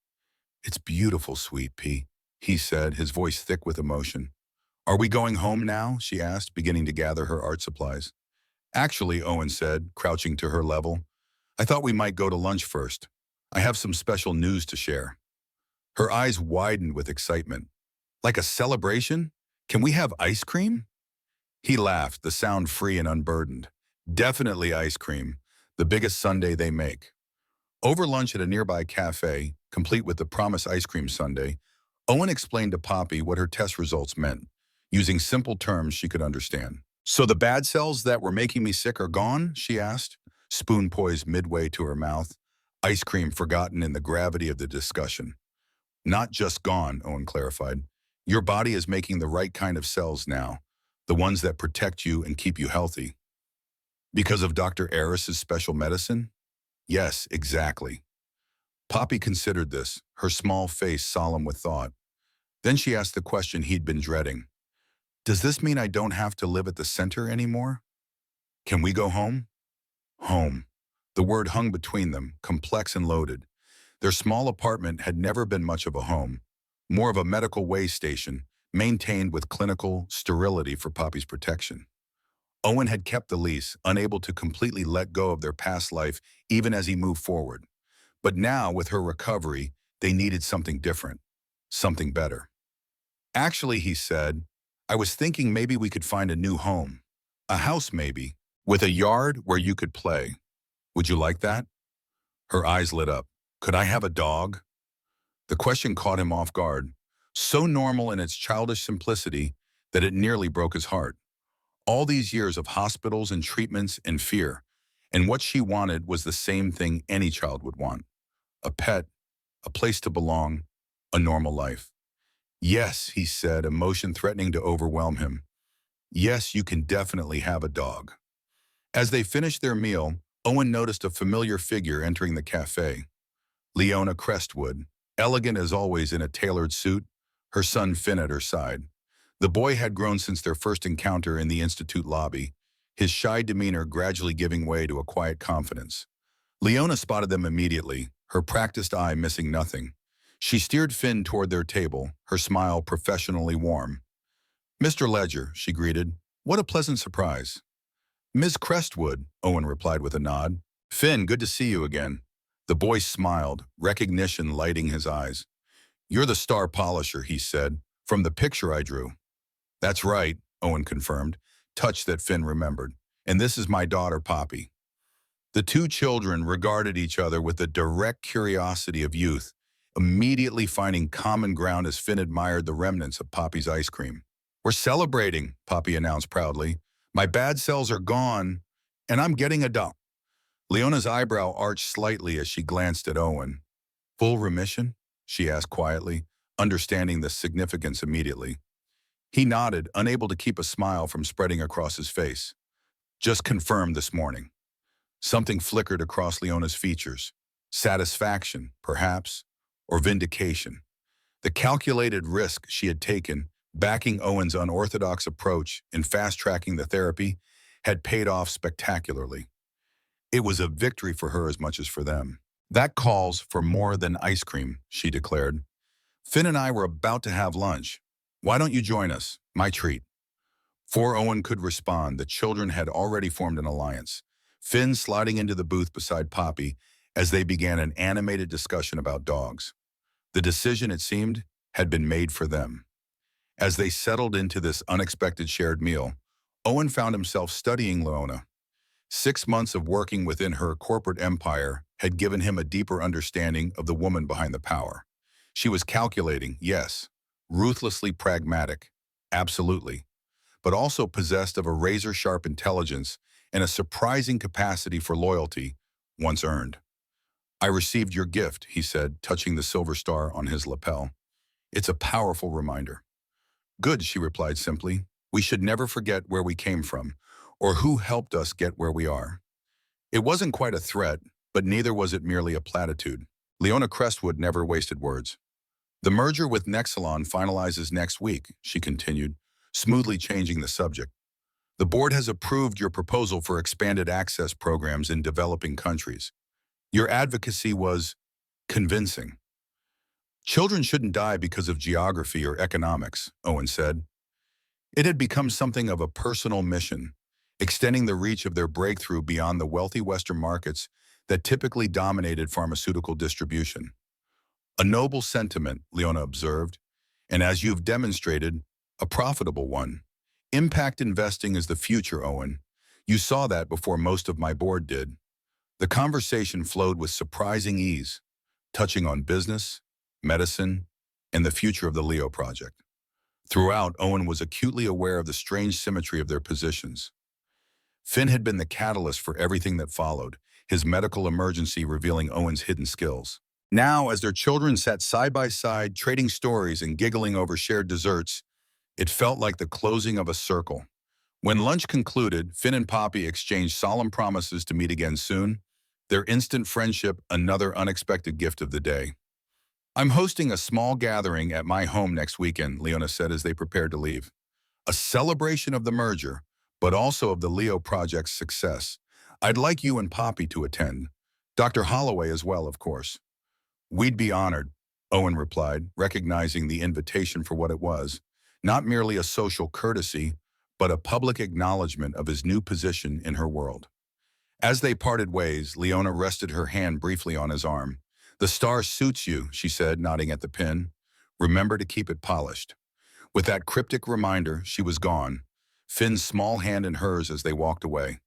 It's beautiful, sweet pea, he said, his voice thick with emotion. Are we going home now? She asked, beginning to gather her art supplies. Actually, Owen said, crouching to her level, I thought we might go to lunch first. I have some special news to share. Her eyes widened with excitement. Like a celebration? Can we have ice cream? He laughed, the sound free and unburdened. Definitely ice cream, the biggest sundae they make. Over lunch at a nearby cafe, complete with the promised ice cream sundae, Owen explained to Poppy what her test results meant, using simple terms she could understand. So the bad cells that were making me sick are gone? She asked, spoon poised midway to her mouth, ice cream forgotten in the gravity of the discussion. Not just gone, Owen clarified. Your body is making the right kind of cells now, the ones that protect you and keep you healthy. Because of Dr. Eris's special medicine? Yes, exactly. Poppy considered this, her small face solemn with thought. Then she asked the question he'd been dreading. Does this mean I don't have to live at the center anymore? Can we go home? Home. The word hung between them, complex and loaded. Their small apartment had never been much of a home, more of a medical way station, maintained with clinical sterility for Poppy's protection. Owen had kept the lease, unable to completely let go of their past life even as he moved forward. But now, with her recovery, they needed something different, something better. Actually, he said, I was thinking maybe we could find a new home. A house maybe, with a yard where you could play. Would you like that? Her eyes lit up. Could I have a dog? The question caught him off guard, so normal in its childish simplicity that it nearly broke his heart. All these years of hospitals and treatments and fear, and what she wanted was the same thing any child would want. A pet, a place to belong, a normal life. Yes, he said, emotion threatening to overwhelm him. Yes, you can definitely have a dog. As they finished their meal, Owen noticed a familiar figure entering the cafe. Leona Crestwood, elegant as always in a tailored suit, her son Finn at her side. The boy had grown since their first encounter in the institute lobby, his shy demeanor gradually giving way to a quiet confidence. Leona spotted them immediately, her practiced eye missing nothing. She steered Finn toward their table, her smile professionally warm. Mr. Ledger, she greeted. What a pleasant surprise. Ms. Crestwood, Owen replied with a nod. Finn, good to see you again. The boy smiled, recognition lighting his eyes. You're the star polisher, he said, from the picture I drew. That's right, Owen confirmed, touched that Finn remembered. And this is my daughter, Poppy. The two children regarded each other with the direct curiosity of youth, immediately finding common ground as Finn admired the remnants of Poppy's ice cream. "We're celebrating," Poppy announced proudly. "My bad cells are gone, and I'm getting a doll." Leona's eyebrow arched slightly as she glanced at Owen. "Full remission?" she asked quietly, understanding the significance immediately. He nodded, unable to keep a smile from spreading across his face. "Just confirmed this morning." Something flickered across Leona's features. Satisfaction, perhaps, or vindication. The calculated risk she had taken, backing Owen's unorthodox approach in fast-tracking the therapy, had paid off spectacularly. It was a victory for her as much as for them. "That calls for more than ice cream," she declared. "Finn and I were about to have lunch. Why don't you join us? My treat." Before Owen could respond, the children had already formed an alliance, Finn sliding into the booth beside Poppy as they began an animated discussion about dogs. The decision, it seemed, had been made for them. As they settled into this unexpected shared meal, Owen found himself studying Leona. 6 months of working within her corporate empire had given him a deeper understanding of the woman behind the power. She was calculating, yes, ruthlessly pragmatic, absolutely, but also possessed of a razor-sharp intelligence and a surprising capacity for loyalty, once earned. "I received your gift," he said, touching the silver star on his lapel. "It's a powerful reminder." "Good," she replied simply. "We should never forget where we came from, or who helped us get where we are." It wasn't quite a threat, but neither was it merely a platitude. Leona Crestwood never wasted words. "The merger with Nexalon finalizes next week," she continued, smoothly changing the subject. "The board has approved your proposal for expanded access programs in developing countries. Your advocacy was convincing." "Children shouldn't die because of geography or economics," Owen said. It had become something of a personal mission, extending the reach of their breakthrough beyond the wealthy Western markets that typically dominated pharmaceutical distribution. "A noble sentiment," Leona observed, "and as you've demonstrated, a profitable one. Impact investing is the future, Owen. You saw that before most of my board did." The conversation flowed with surprising ease, touching on business, medicine, and the future of the Leo project. Throughout, Owen was acutely aware of the strange symmetry of their positions. Finn had been the catalyst for everything that followed, his medical emergency revealing Owen's hidden skills. Now, as their children sat side by side, trading stories and giggling over shared desserts, it felt like the closing of a circle. When lunch concluded, Finn and Poppy exchanged solemn promises to meet again soon, their instant friendship another unexpected gift of the day. "I'm hosting a small gathering at my home next weekend," Leona said as they prepared to leave. "A celebration of the merger, but also of the Leo project's success. I'd like you and Poppy to attend. Dr. Holloway as well, of course." "We'd be honored," Owen replied, recognizing the invitation for what it was, not merely a social courtesy, but a public acknowledgement of his new position in her world. As they parted ways, Leona rested her hand briefly on his arm. "The star suits you," she said, nodding at the pin. "Remember to keep it polished." With that cryptic reminder, she was gone, Finn's small hand in hers as they walked away.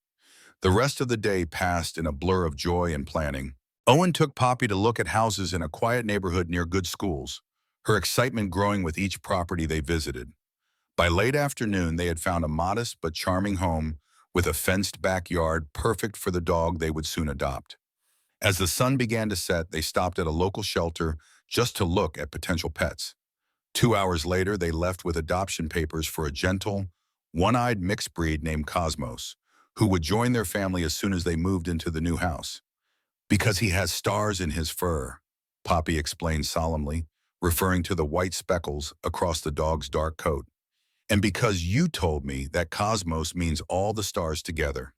The rest of the day passed in a blur of joy and planning. Owen took Poppy to look at houses in a quiet neighborhood near good schools, her excitement growing with each property they visited. By late afternoon, they had found a modest but charming home with a fenced backyard perfect for the dog they would soon adopt. As the sun began to set, they stopped at a local shelter just to look at potential pets. 2 hours later, they left with adoption papers for a gentle, one-eyed mixed breed named Cosmos, who would join their family as soon as they moved into the new house. "Because he has stars in his fur," Poppy explained solemnly, referring to the white speckles across the dog's dark coat. "And because you told me that Cosmos means all the stars together."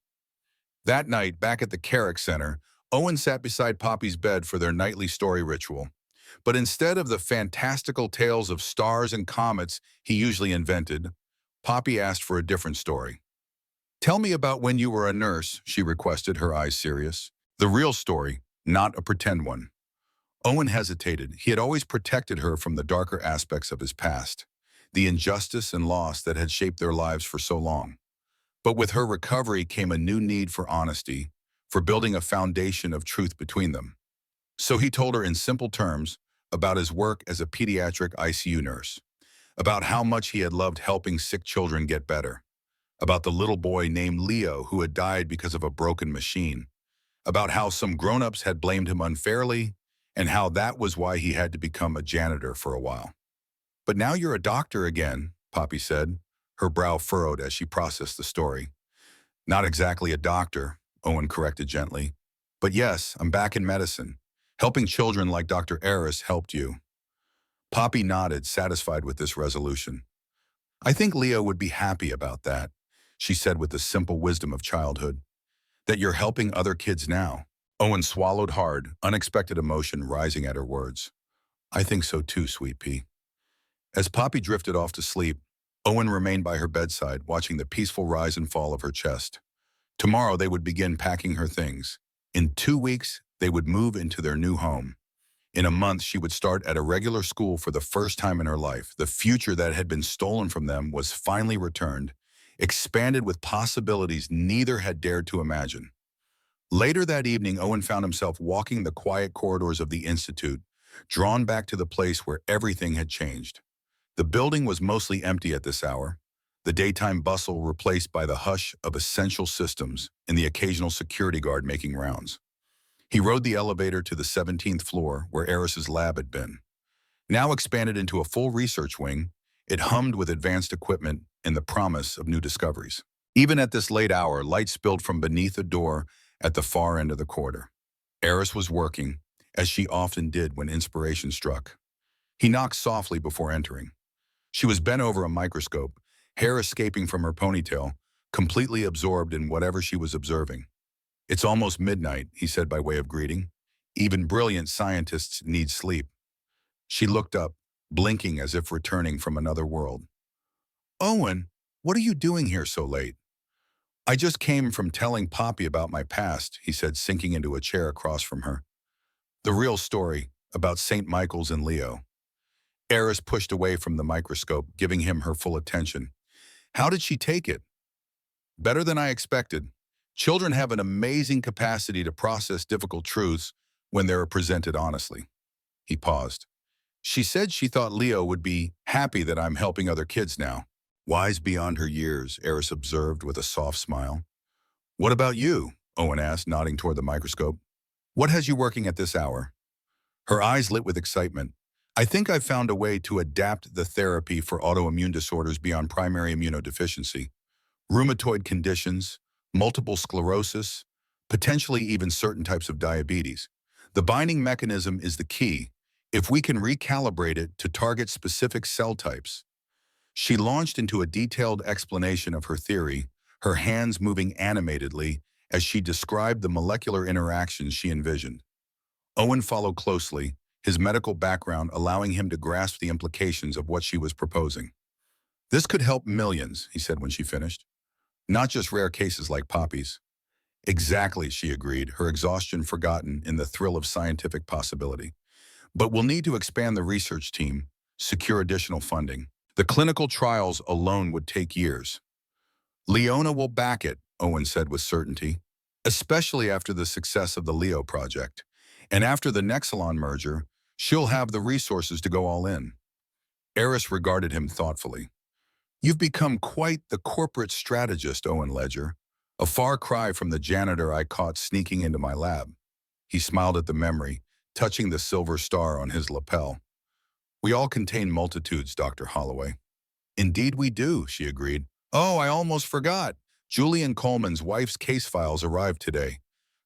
That night, back at the Carrick Center, Owen sat beside Poppy's bed for their nightly story ritual. But instead of the fantastical tales of stars and comets he usually invented, Poppy asked for a different story. "Tell me about when you were a nurse," she requested, her eyes serious. "The real story, not a pretend one." Owen hesitated. He had always protected her from the darker aspects of his past, the injustice and loss that had shaped their lives for so long. But with her recovery came a new need for honesty, for building a foundation of truth between them. So he told her in simple terms, about his work as a pediatric ICU nurse, about how much he had loved helping sick children get better, about the little boy named Leo who had died because of a broken machine, about how some grown-ups had blamed him unfairly, and how that was why he had to become a janitor for a while. "But now you're a doctor again," Poppy said, her brow furrowed as she processed the story. "Not exactly a doctor," Owen corrected gently. "But yes, I'm back in medicine. Helping children like Dr. Eris helped you." Poppy nodded, satisfied with this resolution. "I think Leo would be happy about that," she said with the simple wisdom of childhood. "That you're helping other kids now." Owen swallowed hard, unexpected emotion rising at her words. "I think so too, sweet pea." As Poppy drifted off to sleep, Owen remained by her bedside, watching the peaceful rise and fall of her chest. Tomorrow they would begin packing her things. In 2 weeks, they would move into their new home. In a month, she would start at a regular school for the first time in her life. The future that had been stolen from them was finally returned, expanded with possibilities neither had dared to imagine. Later that evening, Owen found himself walking the quiet corridors of the Institute, drawn back to the place where everything had changed. The building was mostly empty at this hour, the daytime bustle replaced by the hush of essential systems and the occasional security guard making rounds. He rode the elevator to the 17th floor where Eris's lab had been. Now expanded into a full research wing, it hummed with advanced equipment and the promise of new discoveries. Even at this late hour, light spilled from beneath a door at the far end of the corridor. Eris was working, as she often did when inspiration struck. He knocked softly before entering. She was bent over a microscope, hair escaping from her ponytail, completely absorbed in whatever she was observing. "It's almost midnight," he said by way of greeting. "Even brilliant scientists need sleep." She looked up, blinking as if returning from another world. "Owen, what are you doing here so late?" "I just came from telling Poppy about my past," he said, sinking into a chair across from her. "The real story, about St. Michael's and Leo." Eris pushed away from the microscope, giving him her full attention. "How did she take it?" "Better than I expected. Children have an amazing capacity to process difficult truths when they're presented honestly." He paused. "She said she thought Leo would be happy that I'm helping other kids now." "Wise beyond her years," Eris observed with a soft smile. "What about you?" Owen asked, nodding toward the microscope. "What has you working at this hour?" Her eyes lit with excitement. "I think I've found a way to adapt the therapy for autoimmune disorders beyond primary immunodeficiency. Rheumatoid conditions, multiple sclerosis, potentially even certain types of diabetes. The binding mechanism is the key, if we can recalibrate it to target specific cell types." She launched into a detailed explanation of her theory, her hands moving animatedly as she described the molecular interactions she envisioned. Owen followed closely, his medical background allowing him to grasp the implications of what she was proposing. "This could help millions," he said when she finished. "Not just rare cases like Poppy's." "Exactly," she agreed, her exhaustion forgotten in the thrill of scientific possibility. "But we'll need to expand the research team, secure additional funding. The clinical trials alone would take years." "Leona will back it," Owen said with certainty, "especially after the success of the Leo project. And after the Nexalon merger, she'll have the resources to go all in." Eris regarded him thoughtfully. "You've become quite the corporate strategist, Owen Ledger. A far cry from the janitor I caught sneaking into my lab." He smiled at the memory, touching the silver star on his lapel. "We all contain multitudes, Dr. Holloway." "Indeed we do," she agreed. "Oh, I almost forgot. Julian Coleman's wife's case files arrived today.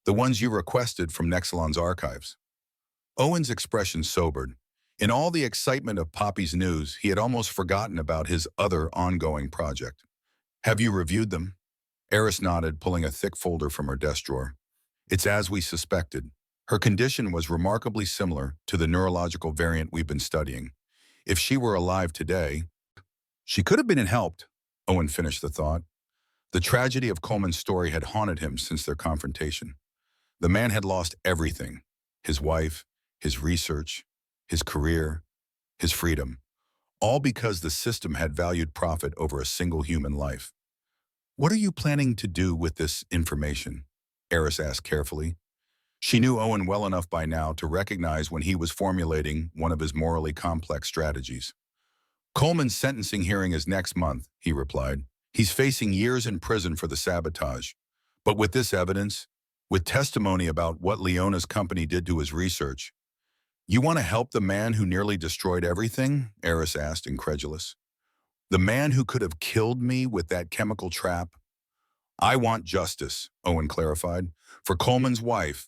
The ones you requested from Nexalon's archives." Owen's expression sobered. In all the excitement of Poppy's news, he had almost forgotten about his other ongoing project. "Have you reviewed them?" Eris nodded, pulling a thick folder from her desk drawer. "It's as we suspected. Her condition was remarkably similar to the neurological variant we've been studying. If she were alive today, she could have been helped." Owen finished the thought. The tragedy of Coleman's story had haunted him since their confrontation. The man had lost everything: his wife, his research, his career, his freedom, all because the system had valued profit over a single human life. "What are you planning to do with this information?" Eris asked carefully. She knew Owen well enough by now to recognize when he was formulating one of his morally complex strategies. Coleman's sentencing hearing is next month, he replied. He's facing years in prison for the sabotage. But with this evidence, with testimony about what Leona's company did to his research, you want to help the man who nearly destroyed everything? Eris asked, incredulous. The man who could have killed me with that chemical trap? I want justice, Owen clarified, for Coleman's wife,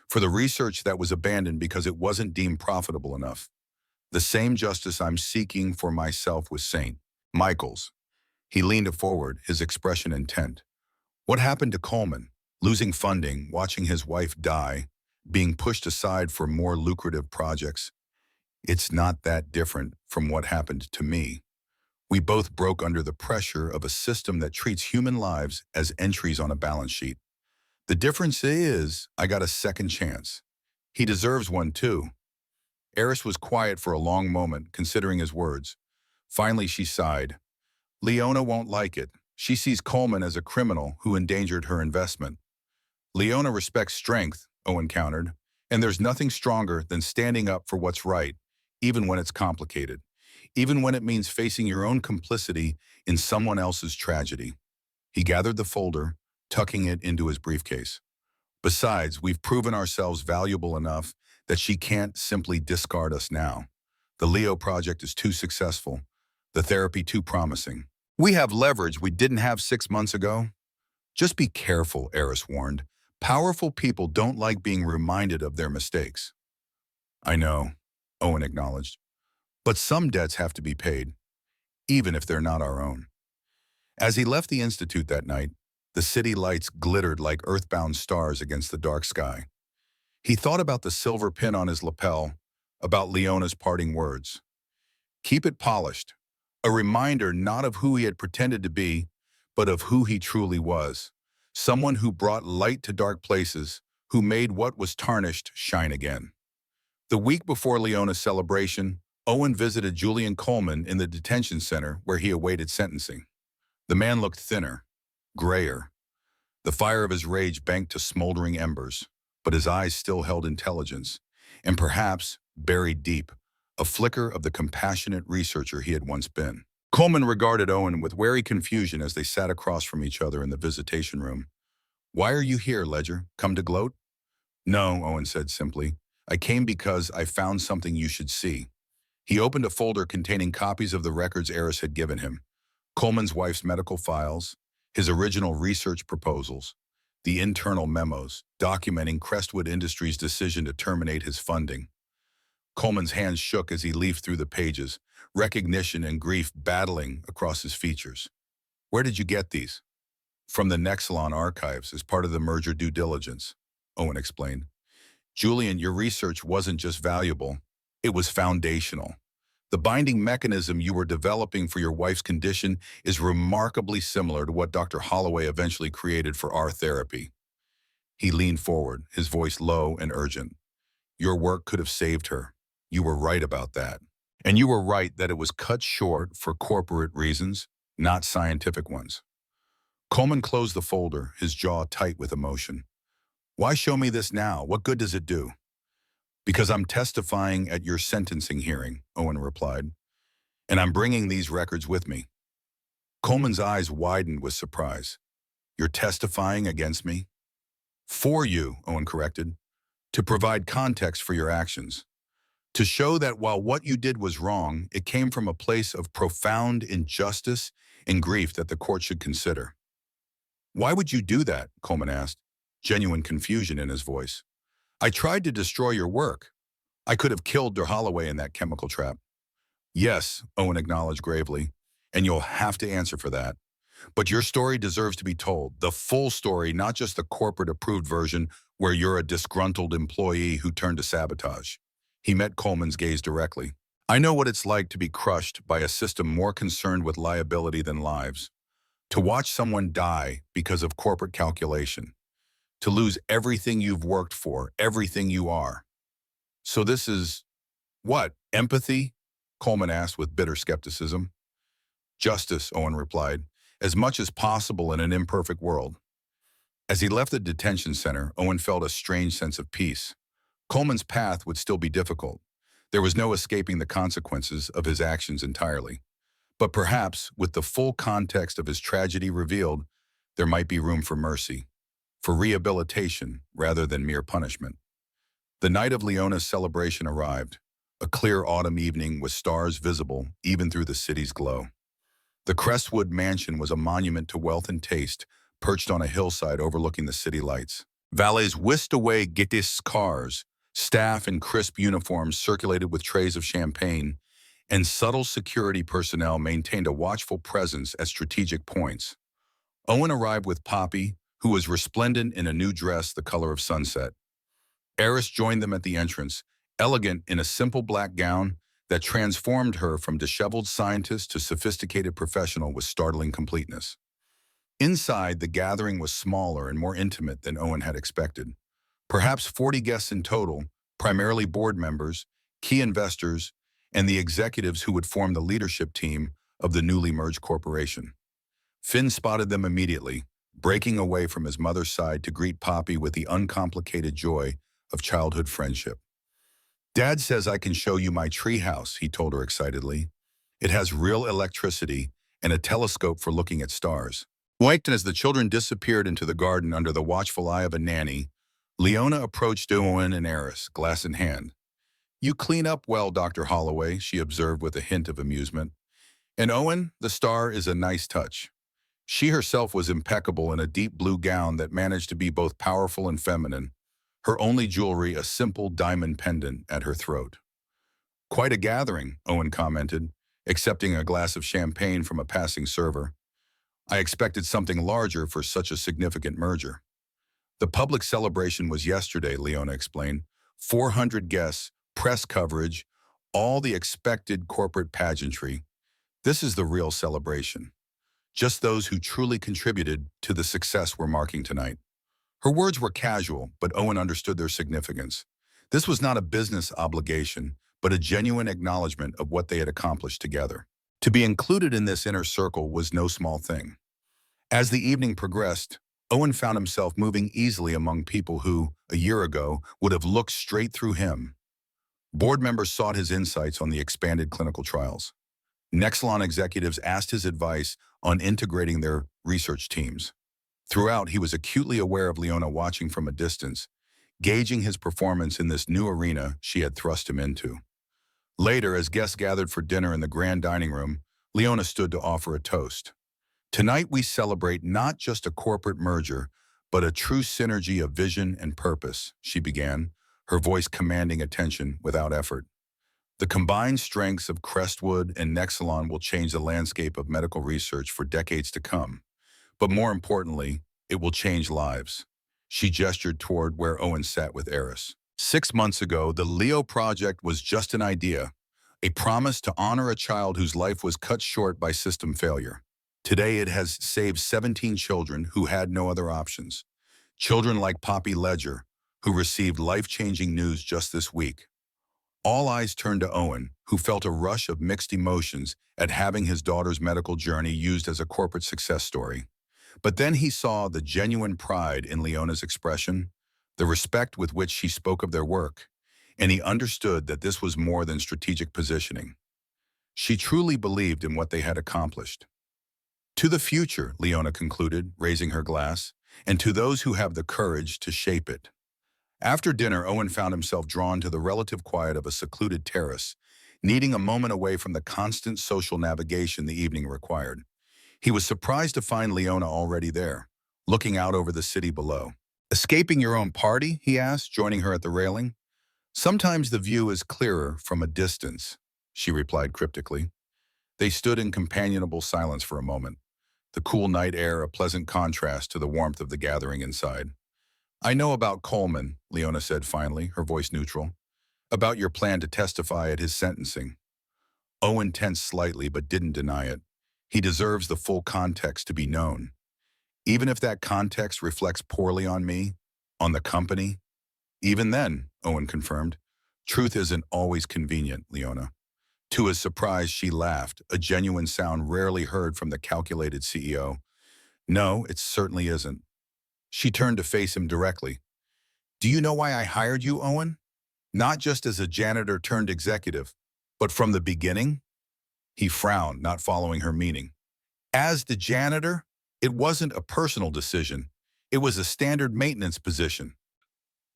for the research that was abandoned because it wasn't deemed profitable enough. The same justice I'm seeking for myself with St. Michael's. He leaned forward, his expression intent. What happened to Coleman? Losing funding, watching his wife die, being pushed aside for more lucrative projects. It's not that different from what happened to me. We both broke under the pressure of a system that treats human lives as entries on a balance sheet. The difference is, I got a second chance. He deserves one too. Eris was quiet for a long moment, considering his words. Finally, she sighed. Leona won't like it. She sees Coleman as a criminal who endangered her investment. Leona respects strength, Owen countered, and there's nothing stronger than standing up for what's right, even when it's complicated, even when it means facing your own complicity in someone else's tragedy. He gathered the folder, tucking it into his briefcase. Besides, we've proven ourselves valuable enough that she can't simply discard us now. The Leo project is too successful, the therapy too promising. We have leverage we didn't have 6 months ago. Just be careful, Eris warned. Powerful people don't like being reminded of their mistakes. I know, Owen acknowledged. But some debts have to be paid, even if they're not our own. As he left the Institute that night, the city lights glittered like earthbound stars against the dark sky. He thought about the silver pin on his lapel, about Leona's parting words. Keep it polished, a reminder not of who he had pretended to be, but of who he truly was. Someone who brought light to dark places, who made what was tarnished shine again. The week before Leona's celebration, Owen visited Julian Coleman in the detention center where he awaited sentencing. The man looked thinner, grayer. The fire of his rage banked to smoldering embers, but his eyes still held intelligence, and perhaps, buried deep, a flicker of the compassionate researcher he had once been. Coleman regarded Owen with wary confusion as they sat across from each other in the visitation room. Why are you here, Ledger? Come to gloat? No, Owen said simply. I came because I found something you should see. He opened a folder containing copies of the records Eris had given him. Coleman's wife's medical files, his original research proposals, the internal memos documenting Crestwood Industries' decision to terminate his funding. Coleman's hands shook as he leafed through the pages, recognition and grief battling across his features. Where did you get these? From the Nexelon archives as part of the merger due diligence, Owen explained. Julian, your research wasn't just valuable, it was foundational. The binding mechanism you were developing for your wife's condition is remarkably similar to what Dr. Holloway eventually created for our therapy. He leaned forward, his voice low and urgent. Your work could have saved her. You were right about that. And you were right that it was cut short for corporate reasons, not scientific ones. Coleman closed the folder, his jaw tight with emotion. Why show me this now? What good does it do? Because I'm testifying at your sentencing hearing, Owen replied, and I'm bringing these records with me. Coleman's eyes widened with surprise. You're testifying against me? For you, Owen corrected, to provide context for your actions. To show that while what you did was wrong, it came from a place of profound injustice and grief that the court should consider. Why would you do that? Coleman asked, genuine confusion in his voice. I tried to destroy your work. I could have killed Der Holloway in that chemical trap. Yes, Owen acknowledged gravely, and you'll have to answer for that. But your story deserves to be told, the full story, not just the corporate-approved version where you're a disgruntled employee who turned to sabotage. He met Coleman's gaze directly. I know what it's like to be crushed by a system more concerned with liability than lives. To watch someone die because of corporate calculation. To lose everything you've worked for, everything you are. So this is, what, empathy? Coleman asked with bitter skepticism. Justice, Owen replied, as much as possible in an imperfect world. As he left the detention center, Owen felt a strange sense of peace. Coleman's path would still be difficult. There was no escaping the consequences of his actions entirely. But perhaps, with the full context of his tragedy revealed, there might be room for mercy, for rehabilitation rather than mere punishment. The night of Leona's celebration arrived, a clear autumn evening with stars visible even through the city's glow. The Crestwood mansion was a monument to wealth and taste, perched on a hillside overlooking the city lights. Valets whisked away Gittis cars, staff in crisp uniforms circulated with trays of champagne, and subtle security personnel maintained a watchful presence at strategic points. Owen arrived with Poppy, who was resplendent in a new dress the color of sunset. Eris joined them at the entrance, elegant in a simple black gown that transformed her from disheveled scientist to sophisticated professional with startling completeness. Inside, the gathering was smaller and more intimate than Owen had expected. Perhaps 40 guests in total, primarily board members, key investors, and the executives who would form the leadership team of the newly merged corporation. Finn spotted them immediately, breaking away from his mother's side to greet Poppy with the uncomplicated joy of childhood friendship. "Dad says I can show you my treehouse," he told her excitedly. "It has real electricity and a telescope for looking at stars." Waked as the children disappeared into the garden under the watchful eye of a nanny, Leona approached Owen and Eris, glass in hand. "You clean up well, Dr. Holloway," she observed with a hint of amusement. "And Owen, the star is a nice touch." She herself was impeccable in a deep blue gown that managed to be both powerful and feminine, her only jewelry a simple diamond pendant at her throat. "Quite a gathering," Owen commented, accepting a glass of champagne from a passing server. "I expected something larger for such a significant merger." "The public celebration was yesterday," Leona explained. 400 guests, press coverage, all the expected corporate pageantry. This is the real celebration. Just those who truly contributed to the success we're marking tonight. Her words were casual, but Owen understood their significance. This was not a business obligation, but a genuine acknowledgement of what they had accomplished together. To be included in this inner circle was no small thing. As the evening progressed, Owen found himself moving easily among people who, a year ago, would have looked straight through him. Board members sought his insights on the expanded clinical trials. Nexelon executives asked his advice on integrating their research teams. Throughout, he was acutely aware of Leona watching from a distance, gauging his performance in this new arena she had thrust him into. Later, as guests gathered for dinner in the grand dining room, Leona stood to offer a toast. "Tonight we celebrate not just a corporate merger, but a true synergy of vision and purpose," she began, her voice commanding attention without effort. "The combined strengths of Crestwood and Nexelon will change the landscape of medical research for decades to come. But more importantly, it will change lives." She gestured toward where Owen sat with Eris. 6 months ago, the Leo project was just an idea, a promise to honor a child whose life was cut short by system failure. Today, it has saved 17 children who had no other options. Children like Poppy Ledger, who received life-changing news just this week. All eyes turned to Owen, who felt a rush of mixed emotions at having his daughter's medical journey used as a corporate success story. But then he saw the genuine pride in Leona's expression, the respect with which she spoke of their work, and he understood that this was more than strategic positioning. She truly believed in what they had accomplished. "To the future," Leona concluded, raising her glass, "and to those who have the courage to shape it." After dinner, Owen found himself drawn to the relative quiet of a secluded terrace, needing a moment away from the constant social navigation the evening required. He was surprised to find Leona already there, looking out over the city below. "Escaping your own party?" he asked, joining her at the railing. "Sometimes the view is clearer from a distance," she replied cryptically. They stood in companionable silence for a moment, the cool night air a pleasant contrast to the warmth of the gathering inside. "I know about Coleman," Leona said finally, her voice neutral. "About your plan to testify at his sentencing." Owen tensed slightly but didn't deny it. He deserves the full context to be known. Even if that context reflects poorly on me, on the company. "Even then," Owen confirmed. "Truth isn't always convenient, Leona." To his surprise, she laughed, a genuine sound rarely heard from the calculated CEO. "No, it certainly isn't." She turned to face him directly. Do you know why I hired you, Owen? Not just as a janitor turned executive, but from the beginning? He frowned, not following her meaning. As the janitor, it wasn't a personal decision. It was a standard maintenance position.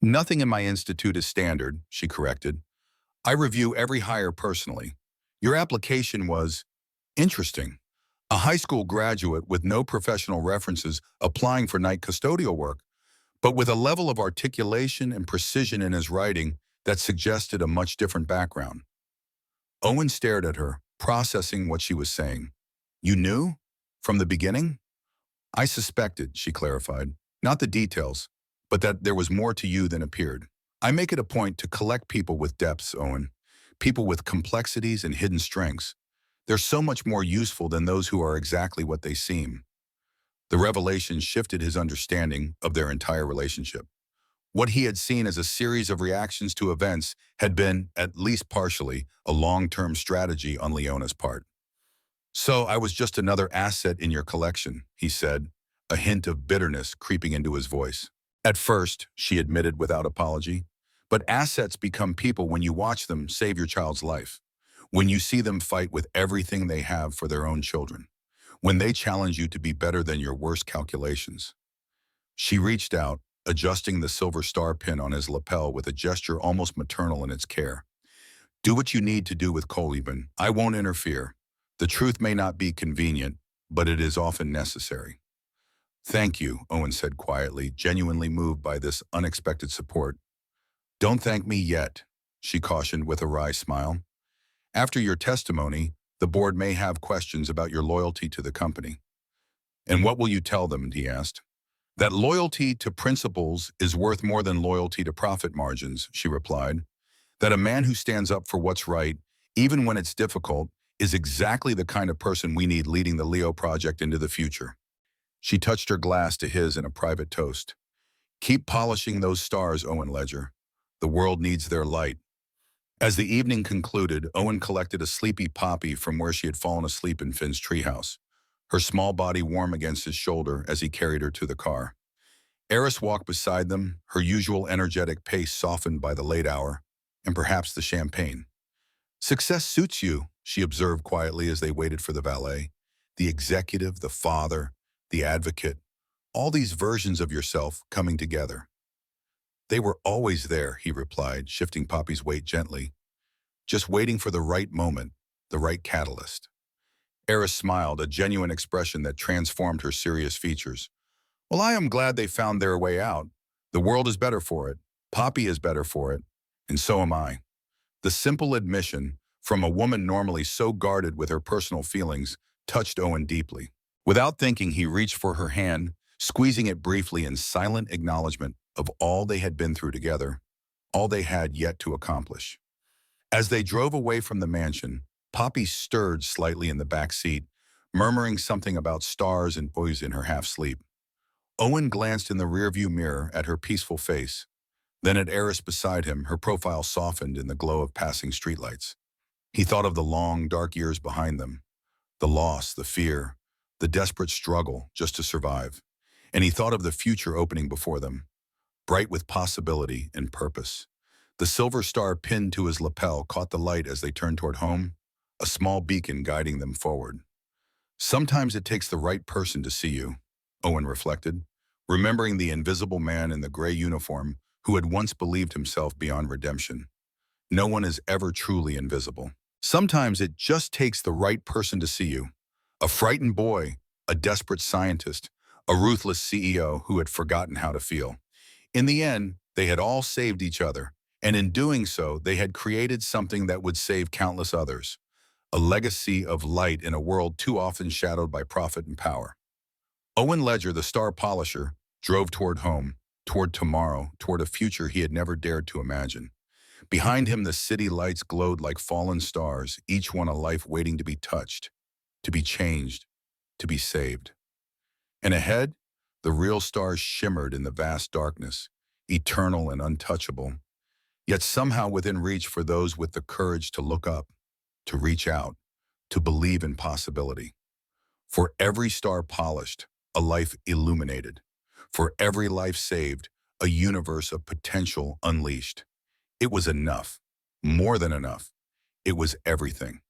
Nothing in my institute is standard, she corrected. I review every hire personally. Your application was interesting. A high school graduate with no professional references applying for night custodial work, but with a level of articulation and precision in his writing that suggested a much different background. Owen stared at her, processing what she was saying. You knew? From the beginning? I suspected, she clarified. Not the details, but that there was more to you than appeared. I make it a point to collect people with depths, Owen. People with complexities and hidden strengths. They're so much more useful than those who are exactly what they seem. The revelation shifted his understanding of their entire relationship. What he had seen as a series of reactions to events had been, at least partially, a long-term strategy on Leona's part. So I was just another asset in your collection, he said, a hint of bitterness creeping into his voice. At first, she admitted without apology, but assets become people when you watch them save your child's life, when you see them fight with everything they have for their own children, when they challenge you to be better than your worst calculations. She reached out, adjusting the silver star pin on his lapel with a gesture almost maternal in its care. Do what you need to do with Coleben. I won't interfere. The truth may not be convenient, but it is often necessary. Thank you, Owen said quietly, genuinely moved by this unexpected support. Don't thank me yet, she cautioned with a wry smile. After your testimony, the board may have questions about your loyalty to the company. And what will you tell them, he asked. That loyalty to principles is worth more than loyalty to profit margins, she replied. That a man who stands up for what's right, even when it's difficult, is exactly the kind of person we need leading the Leo project into the future. She touched her glass to his in a private toast. Keep polishing those stars, Owen Ledger. The world needs their light. As the evening concluded, Owen collected a sleepy Poppy from where she had fallen asleep in Finn's treehouse, her small body warm against his shoulder as he carried her to the car. Eris walked beside them, her usual energetic pace softened by the late hour, and perhaps the champagne. Success suits you, she observed quietly as they waited for the valet. The executive, the father, the advocate, all these versions of yourself coming together. They were always there, he replied, shifting Poppy's weight gently, just waiting for the right moment, the right catalyst. Eris smiled, a genuine expression that transformed her serious features. Well, I am glad they found their way out. The world is better for it. Poppy is better for it. And so am I. The simple admission, from a woman normally so guarded with her personal feelings, touched Owen deeply. Without thinking, he reached for her hand, squeezing it briefly in silent acknowledgement of all they had been through together, all they had yet to accomplish. As they drove away from the mansion, Poppy stirred slightly in the back seat, murmuring something about stars and boys in her half-sleep. Owen glanced in the rearview mirror at her peaceful face, then at Eris beside him, her profile softened in the glow of passing streetlights. He thought of the long, dark years behind them, the loss, the fear, the desperate struggle just to survive. And he thought of the future opening before them, bright with possibility and purpose. The silver star pinned to his lapel caught the light as they turned toward home, a small beacon guiding them forward. Sometimes it takes the right person to see you, Owen reflected, remembering the invisible man in the gray uniform who had once believed himself beyond redemption. No one is ever truly invisible. Sometimes it just takes the right person to see you. A frightened boy, a desperate scientist, a ruthless CEO who had forgotten how to feel. In the end, they had all saved each other, and in doing so, they had created something that would save countless others. A legacy of light in a world too often shadowed by profit and power. Owen Ledger, the star polisher, drove toward home, toward tomorrow, toward a future he had never dared to imagine. Behind him, the city lights glowed like fallen stars, each one a life waiting to be touched, to be changed, to be saved. And ahead, the real stars shimmered in the vast darkness, eternal and untouchable, yet somehow within reach for those with the courage to look up, to reach out, to believe in possibility. For every star polished, a life illuminated. For every life saved, a universe of potential unleashed. It was enough. More than enough. It was everything.